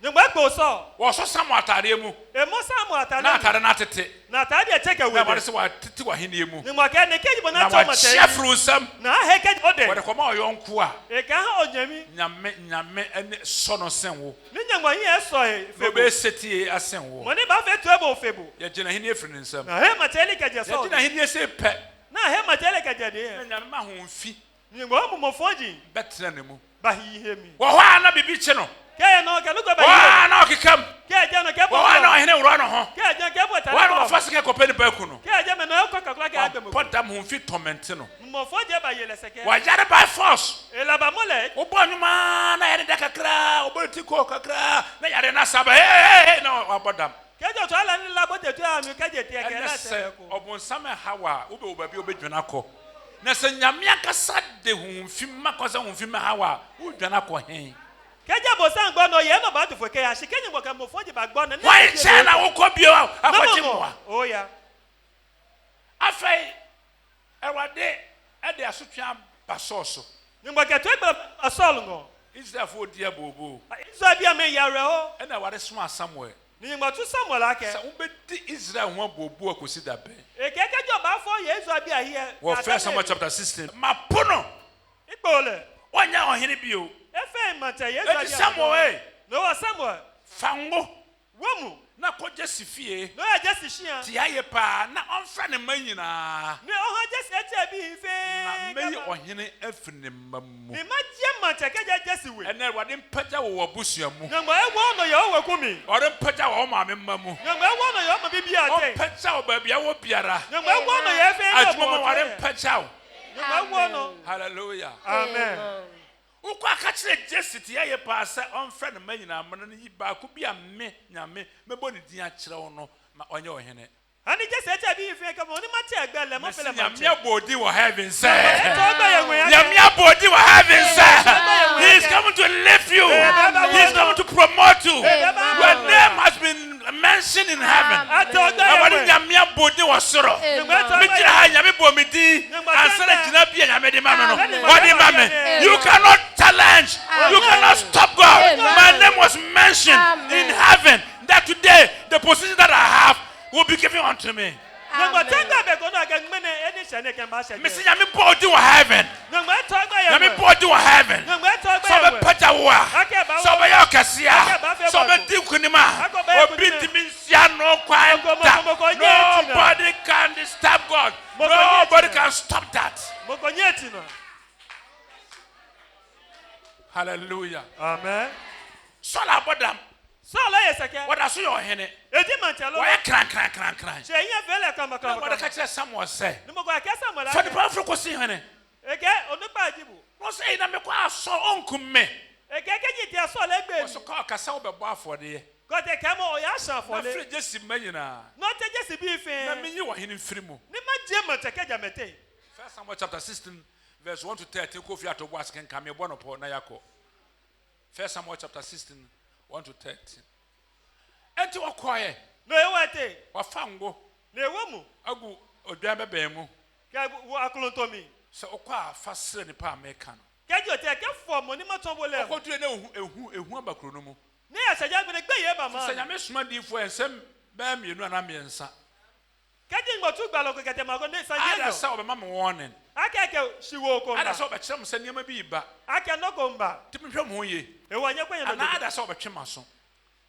nyumba ko so wo so Samuel atare mu e mo Samu atare na atare na tete na atare e cheke na we wade se wa tete wa henie mu nyumba ke ne ke bo na na to wa ma chef rusam na he ke o de wade ko ma oyonko a e ka ha onyami nyame ene so no sen wo ni nyumba yi e so e fe be setie asen wo mo ni ba fe to e bo fe bo ye gina henie firi nsam na he ma tele ke je ye so gina henie se pe na he ma tele ke je de nyame ma ho mfi nyumba mo foji betre ne mu ba hi he mi wo ho ana bibi che no ke no ke lu ko ba wo hi ana okikam ke je no ke bo wo ana ohene wuro no ho ke je ke bo ta wo ana ofase ke kopeni ba ku no ke je me no ko kakla ke agbe mo podam ho mfi torment no mo foji ba yele seke wa yare by force e la ba mole wo bo nyuma na yare da kakra wo bo tiko kakra na yare na saba hey na wa bodam ke je to ala ni la bo te to ami ke je te ke and na say te ko obonsam hawa wo be wo ba bi wo be dwana ko na se nyame akasa de ho mfi makosa ho mfi ma hawa wo dwana ko hen keje bo san gbo no ye no ba to fo ke ya shi kenyi bo ka mo foji ba gbo na why chana wo ko bio akwachi moa oh ya afai ewade e de asotwa basoso ni mo ke to gba asol ngo Israel fo dia bobo so bia me yare o e na wade so Samuel ni mo tu Samuel ake sa wo be di Israel ho bobo akosi da ben e ke keje ba fo ye so bia here wo 1 Samuel chapter 16 mapono ipole onya ohene bio e fe mate ye e Samuel no wa Samuel fango womu Na ko Jesse fie. No ya Jesse shia. Ti aye pa na onfra ne man nyina. Me o ha Jesse etia bi Na fe. meyi ohene afine mamu. Me ma tie man cheke Jesse we. Ene wade mpaja wo obusuamu. Na mo e wo no ya o we kumi. Ore mpaja wo maame mamu. Na mo e wo no ya o ma bibi ate. Mpaja wo ba bia wo biara. Na mo e wo no ya fe na Adwuma mo ware mpaja wo. Na mo e wo no. Hallelujah. Amen. Ukwa ka kire Jesse ti aye pa se onfra ne man nyina amana ne yi ba ko bia me nyame mebo ne din a kire wo no ma onye ohene. Ani Jesse etia bi fe ka mo ni ma tie agba le mo fele ma. Nyame body wo heaven say. Nyame Nyame body wo heaven say. He is coming to lift you. He is coming to promote you. Your name has been mentioned in heaven. Awani nyame body wo soro. Me kira ha nyame bo me di. Ansana jina bia nyame de mame no. Wadi mame. You cannot challenge. You cannot stop God. My name was mentioned in heaven that today the position that I have will be given unto me. Missing Yami body will heaven. Yami body will heaven. So be Patawa. So be Yokasia. So be Dikunima. Obi Dimisia no kwanta. Nobody can stop God. Nobody can stop that. Hallelujah. Amen. So la bodam. So la yesake. What are your hene? Edi mantelo. Why crank. She yen vele kama. What the catch someone say? Nimo kwa kesa mola. For the powerful kosi hene. Ege onupa ajibu. No say na me kwa so onkum me. Ege keji dia so legbe. So call kasa wo bebo afode. God e kama o ya sha afode. Na free Jesse manyina. No te Jesse bi fe. Na me yi wo hene mfiri mu. Ni ma je manteke jamete. 1 Samuel chapter 16 verse 1 to 13 ko fi atobo asken ka me bono po na yako. 1 Samuel chapter 16 1 to 13. Enti wakoye. No e wate. Wafango. Na ewo mu. Agu odwa bebe mu. Ka wo aklontomi. Se okwa fasire ni pa America no. Keji o te ke form ni ma tombo le. Ko dure na ehu abakro no mu. Ni asaja gbe gbe ye ba ma. Se nyame suma di fo ensem ba mienu ana miensa. Keji ngbotu gba lo ko kete ma ko ne saje Ada no. sa obema me warning. Akeke shiwo ko. Ada sa obekire mo se niam bi ba. Ake no ko mba. Timi hwe mo ye. E wo anye kwenye no. Ana ada sa obetwe maso.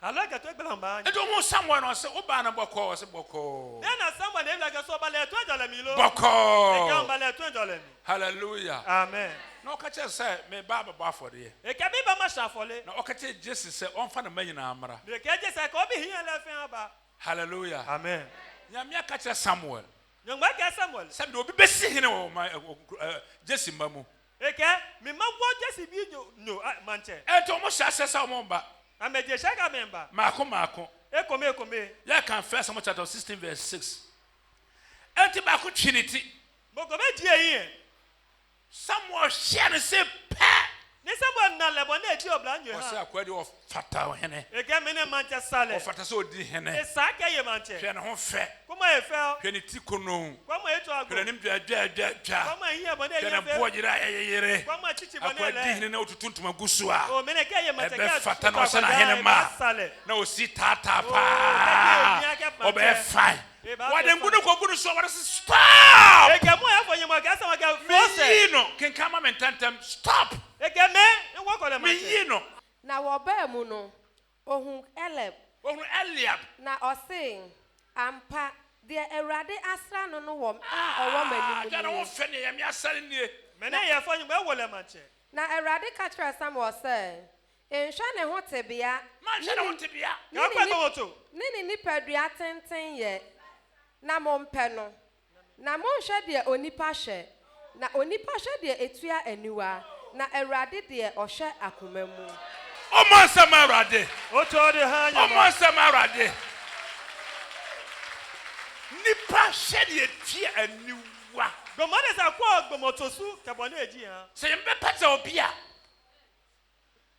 Alaga to gbela mba. Edo mo Samuel no se oba na boko se boko. Na Samuel e laga so ba le to jole mi lo. Boko. E ka mba le to jole mi. Hallelujah. Amen. Na okache se me ba ba afode ye. E ka bi ba ma sha fole. Na okache Jesse se onfa na manyina amra. E ka je se ko bi hiyan le fe aba. Hallelujah. Amen. Nyame akache Samuel. Nyongba ka Samuel. Se do obi besi hene wo Jesse mamu. E ka mi ma wo Jesse bi no manche. Ento mo sha se mo ba. Ameje shaka member. Mako. Ekome. Ya kan 1 Samuel chapter 16 verse 6. Enti ba ko trinity. Boko be die yin. Samuel share say pa. Ni Samuel na lebo na edi obla nyo O say ha. akwadi of fata hene. E ka me ne manche sale. O fata so di hene. E sa ka ye manche. Hwe ne ho fe. Kuma e fe. Hwe ne ti kono. Kuma e to ago. Hwe ne dwa. Kuma hiya bo na Hwe ye ne fe. bo jira yeyere. Kuma chichi bo na Akwadi le. hene na otutuntuma gusu a. O me ne ka ye manche Ebe ka. fata na o se na hene ma. Na o si tata pa. O be fine. What them gonna go so what stop. E ka mo e fonye mo ka sa mo ka force. Me no ken kama mentantem stop. E ka me e wo ko le Me manche. no. Na wɔbaa mu no ohun Eleb Ohun Eliab. na ɔse ampa deɛ Awurade asra no no wɔ a ɔwɔ m'anim Ya na wo nie. fe ne ya me asare nie. Me ne ye fonye mo e wo le manche. Na Awurade ka kyerɛ Samuel sɛ nhwɛ ne ho tebea Man hwe ne ho tebea. Ka kwa ko to. ne ne nipadua tenten yɛ na mompɛ no na monhwɛ deɛ onipa hwɛ na onipa hwɛ deɛ etua aniwa na Awurade deɛ ɔhwɛ akoma mu. O man samarade. O to de ha O nya. man samarade. Nipa hwe de etia aniwa. Gomo de sa kwa gbomotosu ka bo na eji ha. Se yembe pata obi a.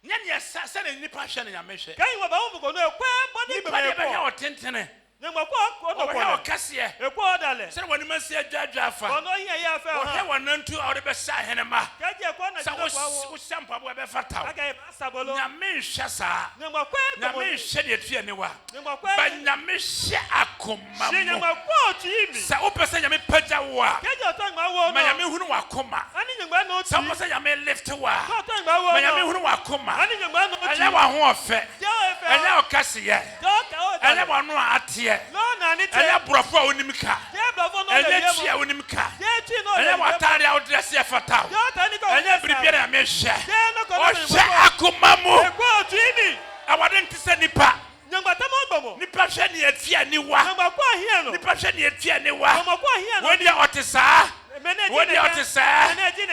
Nya ne sa na nipa hwe ne nyame hwe. Kan wo ba wo go no e kwa bo ni Nipa de be be ya ko. otentene. Nyangba kwa ko no O ko. ya okase. E kwa odale. Se woni masi adwadwa afa. Ono hiya ya fa O he ha. wonantu a ode be sa hene ma. Ka je kwa na Sa je kwa wo wo. sampa bo be fata. Aka e asabolo. Nyame hwe sa. Nyangba kwa Nyame gbomo. hwe de etia ne wa. Nyangba kwa. Ba nyame hwe akoma Shi mo. nyangba kwa tu imi. Sa wo pese nyame pagya wo a. Ka je to ngba wo Ma no. nyame hunu wakoma. Ani nyangba no tu. Sa wo pese nyame lift wo a. Ka to ngba wo Ma nyame no. hunu wakoma. Ani nyangba no tu. Anya wa ho ofe. Je o e fe. Anya okase ye. Do ka o Ene wanu atie. No na ni te. Ene brofo a onim ka. Ye brofo no Ene le chi a onim ka. Ye chi no le. Ene watare a odrese e fataw. Ye ta ni ko. Ene biribi na me hye. Ye no ko. O hye akomamu. E ko timi. Awade ntise nipa. Nyangba tamo gbomo. Nipa hye ne afia niwa. Nyangba kwa hia no. Nipa hye ne afia niwa. Nyangba kwa hia no. When you are saa. When you are saa.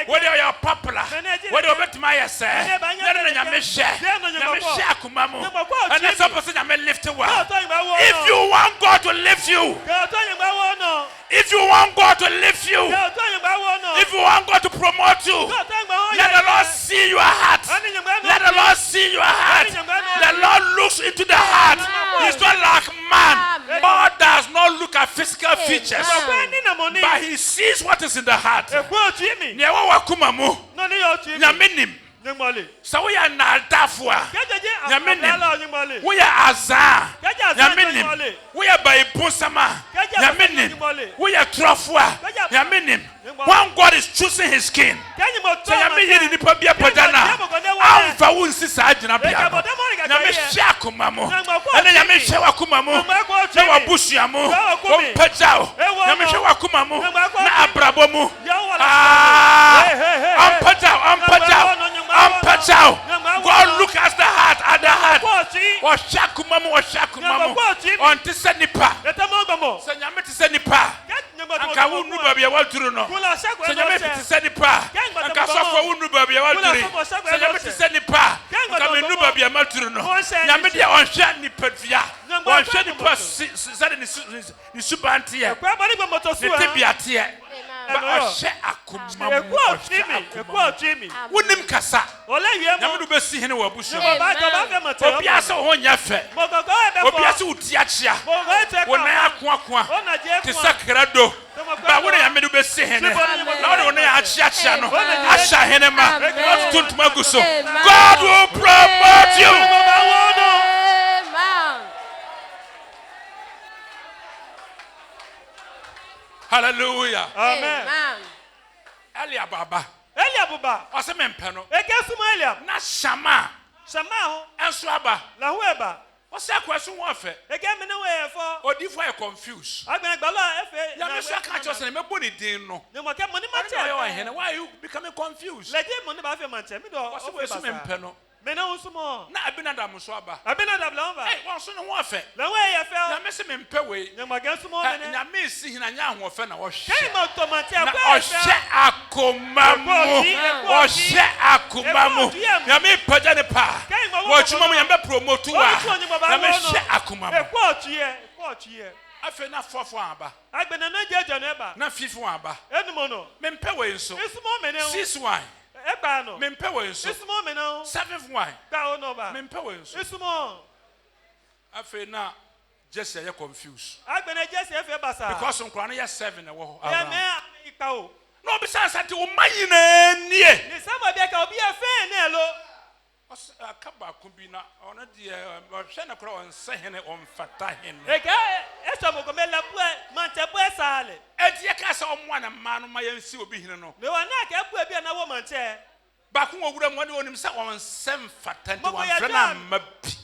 When you are popular. When you bet my say. Nyame akumamu. And that's supposed to lift you up. If you want God to lift you. If you want God to lift you. If you want God to promote you. Let the Lord see your heart. Let the Lord see your heart. The Lord looks into the heart. He's not like man. God does not look at physical features. But he sees what is in the heart. Nyewa wakumamu. Nyamenim. So we are Naldafua. Nyamenim. We are Azar. Nyamenim. We are Baibusama. Nyamenim. We are Trofua. Nyamenim. One God is choosing his king. So Nyamenim ni pabia padana. Amfa unsi sajina biamo. Nyamesha kumamu. Ene nyamesha wakumamu. Na wabushiamu. Ompajao. Nyamesha wakumamu. Na abrabomu. Ampajao. God look at the heart, at the heart. Washakumamu. On tisanipa. Sanyame tisanipa. Anka unu babi ya walturu no. Sanyame tisanipa. Anka sofa unu babi ya walturi. Sanyame tisanipa. Anka menu babi ya walturu no. Nyame dia onsha ni pedvia. Onsha ni pa sade ni subanti ya. Ni tibiati ya. But Oshe akumamu. Wunim kasa. Nyame do besi hene wa busu. Obiase ho nyafe. Obiase utiachia. Wona akoakoa. Tisakrado. Ba wona nyame do besi hene. Na wona ya achiachia no. Asha hene ma. Tuntuma guso. God will promote you. Hallelujah. Amen. Eliab Baba. Ose mempeno. Na Shama. Enso aba. Ose akwaso wo afa. Odifo e confused. Ya me so aka cho se mebo ni din no. Why are you becoming confused? Ose we so mempeno. Na Abinadab so aba. Hey, won so no wo afa. Ya me se mempe we. Na me si hina nya ahofe na wo hwe. Na ohwe akumamu. Ya me paja ne pa. Wo chuma mu ya me promote wa. Na me hwe akumamu. Afe na fofo aba. Na fifo aba. Mempe we nso. 6 wine. Mempe we nso. 7th wine. Mempe we nso. Afe na just say confused. Because on Quran ya 7 e wo. No be say say o mayina nie. Akaba kumbi na ona die hwe na kro on se hene on fata hene. Eti ka se omwa na ma no ma yansi obi hene no. Ba ko wura mo de onim se on sem fata nti wan fre na mabi.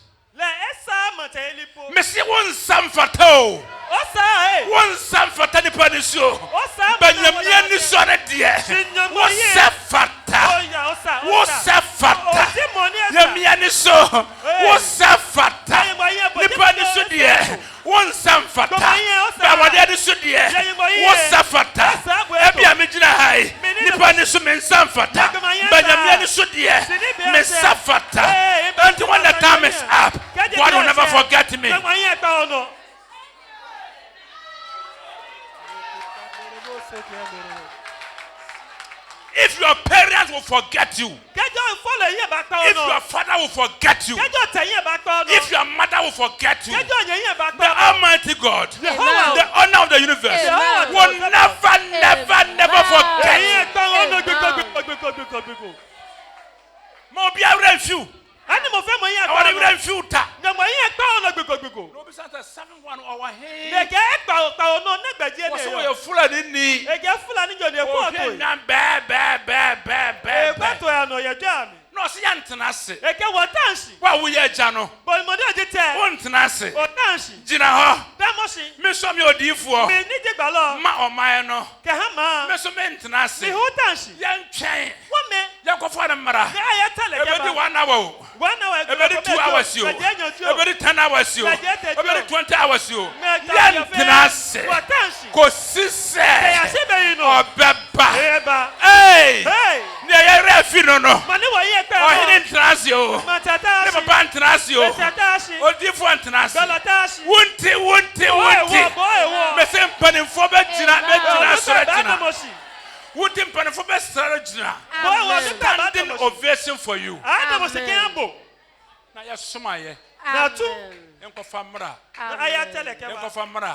Messi won sam fato. Won sam fata ni panisio. Banyamia ni so na die. Wo se fata. Wo se fata. Yamia ni so. Wo se fata. Ni panisio die. Won sam fata. Ba wade ni so die. Wo se fata. Ebi amigina hai. Ni panisio men sam fata. Banyamia ni so die. Men sam fata. And when the time is up, God will never forget me. If your parents will forget you, if your father will forget you, if your mother will forget you, the Almighty God, the owner of the universe, will never forget you. Mobia refuse. I want to refute that. No, but Santa 7-1 our hand. What's all your full of need? No, no se yantenase Eke watanshi. wa wo ye agya no But money ojete. wontenase Otanshi. gyina hɔ Damoshi. me so me odiifo Me ni je gbalo. ma ɔman no Ke hama. me so mentenase Me hutanshi. yɛntwɛn Wome. yɛnkɔfa no mmara Me ayatale ebedi keba. 1 hour o 1 hour. ebedi 2 hours o ebedi 10 hours o ebedi 20 hours o yɛntenase Watanshi. kɔsi sɛ Yase be yi no. ɔbɛba Eba. Hey! Hey. Ne yɛwerɛ fi no no Mani wa ye pe. ɔhene ntenase o ne Matatashi. papa ntenase o Matatashi. odiifoɔ ntenase Galatashi. wonte mese mpanimfoɔ bɛgyina sɔrɔ gyina wonte mpanimfoɔ bɛsɔrɔ gyina standing ovation for you na yɛsoma yɛ nkɔfa mmara nkɔfa mmara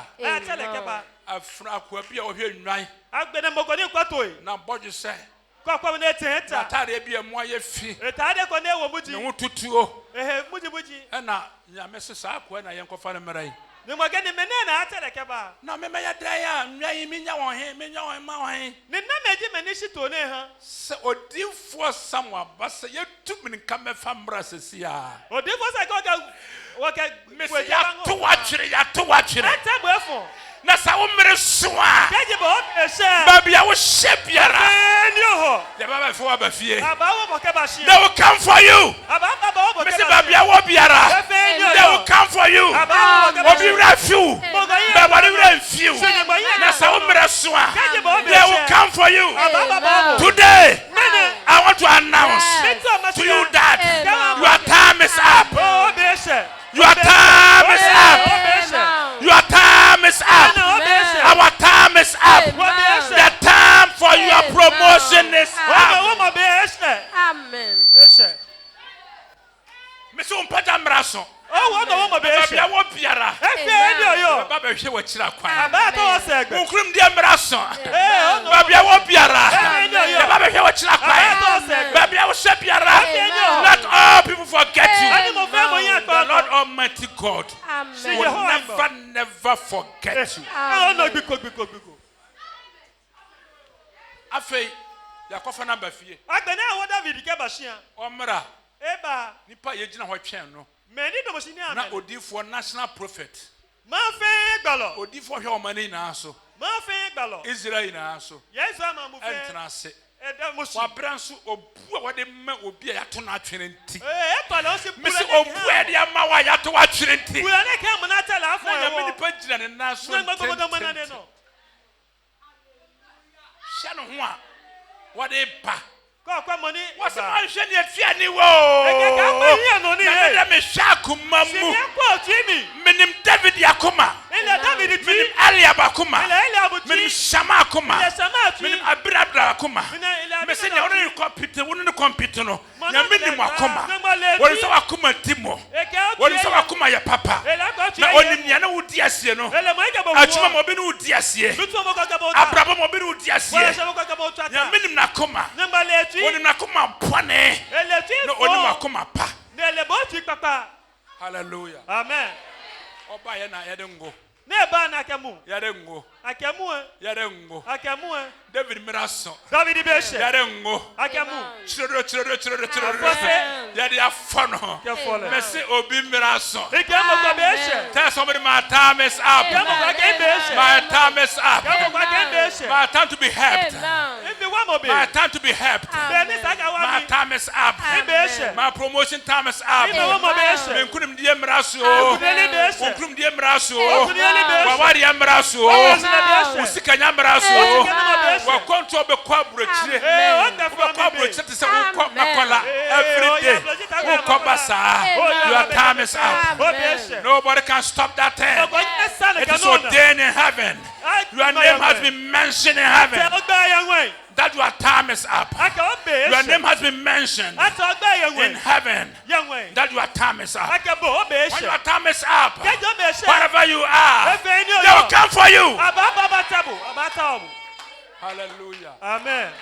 afuna akoa bi a ɔhwɛ nnwan na bɔdwe sɛ atare bi a mu ayɛ fi ne ho tutuo ɛna nyame se saa akoa na yɛnkɔfa no mmara yi na memɛyɛ dan a nnwan yi menya wɔn he menya wɔn ma wɔn he sɛ odiifoɔ Samuel ba sɛ yɛtu mmirika mɛfa mmara sɛsi a mese yɛato watwere na sa wo mmere so a baabi a wohyɛ biara yɛbɛbɛfo waba fie they will come for you mese baabi a wɔ biara they will come for you obi werɛ afiw bɛbɔne werɛ mfiw na sa wo mmere so a they will come for you today I want to announce to you that your time is up. Your time is up. Your time is up. Our time is up. The time for your promotion is up. Amen. Mr. Umpata Mraso. Oh, what a Baby, I won't be a Baba, she was Chira. Mukrum dear Mraso. Baby, I won't be a Baba, she was Chira. Baby, I will ship your Let all people forget you. The Lord Almighty God will never forget you. Afei, yakofa number fie. Agbena woda vidike bashia. Omra. Eba. Nipa yegyina ho twɛn no. Meni do mosini amen. Na odiifoɔ national prophet. Manfe gbalo. Odiifoɔ hwɛ ɔman nyinaa so. Manfe gbalo. Israel nyinaa so. Yesu ama mu fe. Ɛntena ase. Eda mosi. Wabra nso obu a wɔde ma obi a yɛato no atwene nti. Epale o si pula. Mese obu a yɛde ama wa yɛato atwene nti. Pula ne ka mo na tela afọ Na ewo. nyame nipa gyina ne nan so. Na gbogbo do mana ne no. Hyɛ no ho a wɔde ba. Kwa money. What's the man sheni afiani wo? Na me shakuma mu. Minim David yakuma. Minim Ali abakuma. Minim Shama akuma. Minim Abirabra akuma. Me se ne onu compete, wonu compete no. Na minim akuma. Wonu so akuma timo. Wonu so akuma ya papa. Na onim ya na wudi asie no. Achuma mo bi no wudi asie. Abrabo mo bi no wudi asie. Na minim na akuma. Oni nakoma pwane no oni makoma pa hallelujah amen oba ye na yede ngo na ba na akamu yede ngo David miraso David beshe yede ngo akamu chiro yede afono mesi obi miraso akamu kwa beshe tell somebody my time is up my time is up my time to be helped my time to be helped my time is up my promotion time is up menkunim die miraso menkunim die miraso wawari ya miraso usika nya miraso wa control be kwa brochire kwa brochire tse wo makola every day wo kobasa your time is up nobody can stop that thing it is ordained in heaven your name has been mentioned in heaven that your time is up your name has been mentioned in heaven that your time is up when your time is up wherever you are they will come for you. Hallelujah. Amen.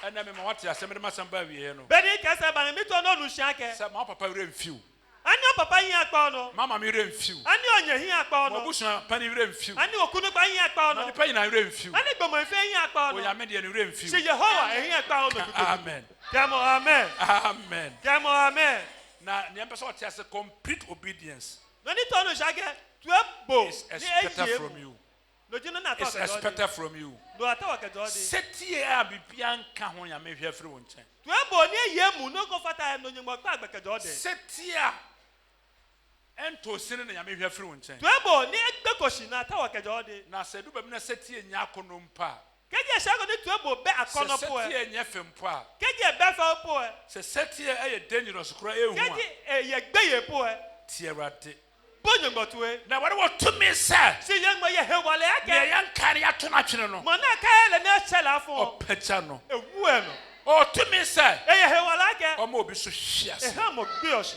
And I mean, what you say, I'm going to be Beni kasa ba mi to no lu shake. say, my papa will refuse. Ani papa hia akpa no. Mama mi remfiu. Ani onya hia akpa no. Obusu pani remfiu. Ani okunu ba hia akpa Na no. nipa nyina remfiu. Ani gbomo fe hia akpa no. Oya me de remfiu. Se Yehowa hia akpa no. Amen. Kamo amen. Amen. Kamo amen. Na ne mpesa o tia se complete obedience No ni to no shage tuebo. is expected from you. No jino na It's to. expected from you. No atawa ke jode. Setie a bibia nka ho ya me hwe firi wo nchen. Tuebo ni yemu no go fata no nyimo gba gbeke jode. Setie a ento sine na ya me hwe firi wo nchen. Tuebo ni egbe koshi na atawa ke jode. Na se du ba mi na setie nya akono mpa. Keje shago ni tuebo be akono Se po e. setie nya fempo a. Keje be fa po e. Se setie e dangerous kura ehu a. Keje ye gbe ye po e. Tie Awurade. Bonyo ngotwe. Na wade wo to me se. Si yeng mo ye hewale Ne ake. ya nka ne ya to na twene no. Mo na ka ele na chela afo. Opacha no. Ewu e no. O to me se. E ye hewale ake. O ma obi so hwia se. E ha mo gbe oshi.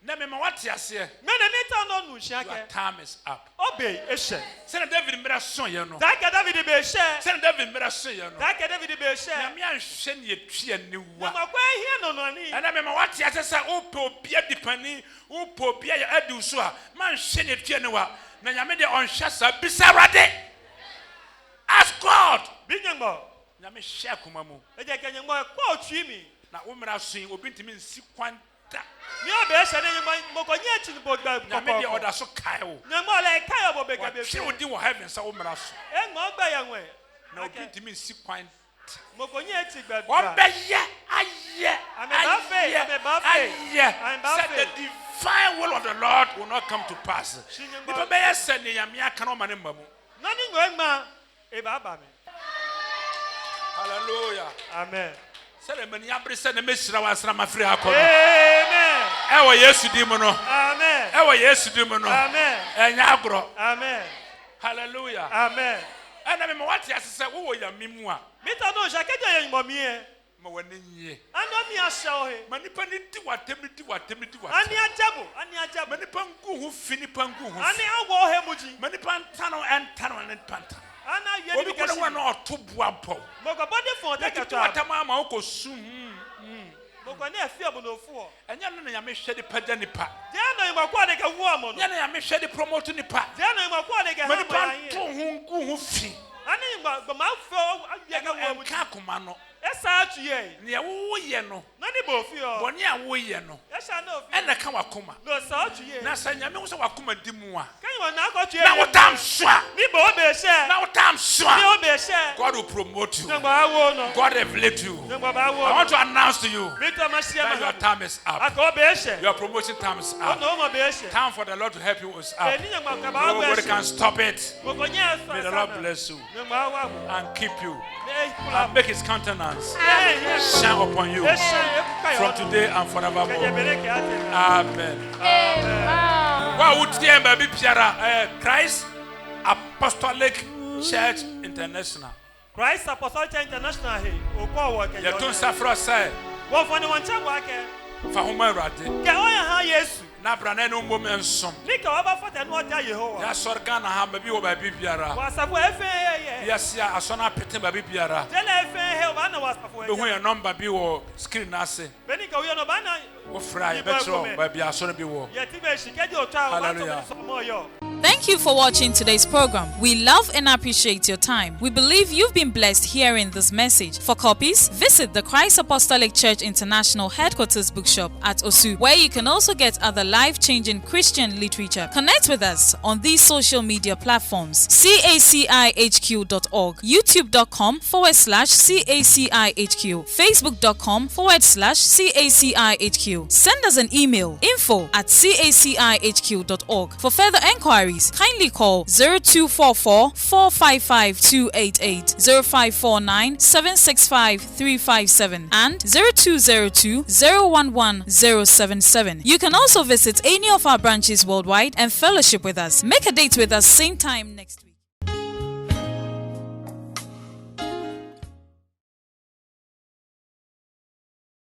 Na me ma wate ase. Me na mi ta no nu shia Your ke. time is up. Obey e she. Se na David mira son ye no. Da ke David be she. Se na David mira son ye no. Da ke David be she. Na me anhwe ne yetwe ne Na wa. ma kwa hia no no ni. Ana me ma wate ase se o pe obi adipani, o pe obi ya adu so a, man hwe ne yetwe ne wa. Na nyame de onhwe sa bisa Awurade. Ask God. Binyangbo. Nyame hwe akoma mu. E je ke nyangbo kwa otwi mi. Na wo mira son obi ntimi nsi kwanta. Mi obe she ne nyangbo mo ko nye chi bo gba. Nyame de oda so kai wo. Nyangbo le kai obo be ka be. Hwe odi wo heaven sa wo mira so. E ngo gba ya nwe. Na obi ntimi nsi kwanta. Mo ko nye chi gba. Obeye aye. I'm about faith. I'm about faith. I'm about Said the faith. divine will of the Lord will not come to pass. Shinyangbo. Nipa beye se ne nyame aka no ma ne mbamu. No ni ngo ma. E ba ba mi. Hallelujah. Amen. Say the mani abre se ne mesira wa asra mafiri akọ no. Amen. Ewo Yesu di mu no. Amen. Ewo Yesu di mu no. Amen. Enya agro. Amen. Hallelujah. Amen. Ana me ma wate ase se wo yame mu a. Mita no sha keje ye ngbo mi e. Ma wani nye. Ano mi asha o he. Ma nipa ni di watem ni di watem ni di watem. Ani ajabu, ani ajabu. Ma nipa ngu hu fi nipa ngu hu. Ani awo he muji. Ma nipa ntano entano ne panta. Ana ye Obi ni ko kashi. na wa to bua po. Mo ko body phone take Take to. to atama ma ko sum. Mo ko na afia bo no fu o. Enya no na nyame hwe de pagya nipa. Je no ngbo kwa de ka wu amo no. Nya na nyame hwe de promote nipa. Je no ngbo kwa de ka Ma ha nipa ma to yan. hu ngu hu fi. Ani ngbo ma fo ya ka wu amo. Enka akoma no. Esa atu ye. Ne wo ye no. No ni bo fi o. Boni a wo ye no. Esa no fi. Ena ka wakoma. No sa atu ye. Na sa nyame wo se wakoma di mu a. Kan yo na ko tu ye. Na wo tam so a. Ni bo be she. Na wo tam so Ni a. o be she. God will promote you. Ngbo awo no. God elevate you. Ngbo ba I awo. want to announce to you Mita ma she that your ma. time is up. Ako be she. Your promotion time is O up. no mo be she. Time for the Lord to help you is up. Eni ngbo ka ba awo. Nobody can stop it. Mo ko nye so. May the Lord bless you Ngbo awo. and keep you Eh kula. and make his countenance Eh shine upon you from today and forevermore. Amen. Wow, would baby Piara, Christ Apostolic Church International. Christ Apostolic Church International he. O ko wo ke. You don't suffer, say, Wo fo ni won cha wa ke. Fahuma Rade. Ke o ya ha Yesu. Nabrane no moment some. Ni ka wa ba fo te no ja Yehowa. Ya sorga na ha baby o baby Piara. Wa safu efe ye. Yes, ya asona pete baby Piara. Jele efe he o ba na wa safu Be ye. hu your number bi wo screen na se. Beni ka wo no ba na. Wo fra ye betro baby asona bi wo. Ye ti be shi ke di o twa o ba to Hallelujah. be so mo yo. Thank you for watching today's program. We love and appreciate your time. We believe you've been blessed hearing this message. For copies, visit the Christ Apostolic Church International Headquarters Bookshop at Osu, where you can also get other life-changing Christian literature. Connect with us on these social media platforms: CACIHQ.org, YouTube.com/CACIHQ, Facebook.com/CACIHQ. Send us an email: info@CACIHQ.org. For further enquiries, kindly call 0244 455 288, 0549 765 357, and 0202 011 077. You can also visit any of our branches worldwide and fellowship with us. Make a date with us same time next week.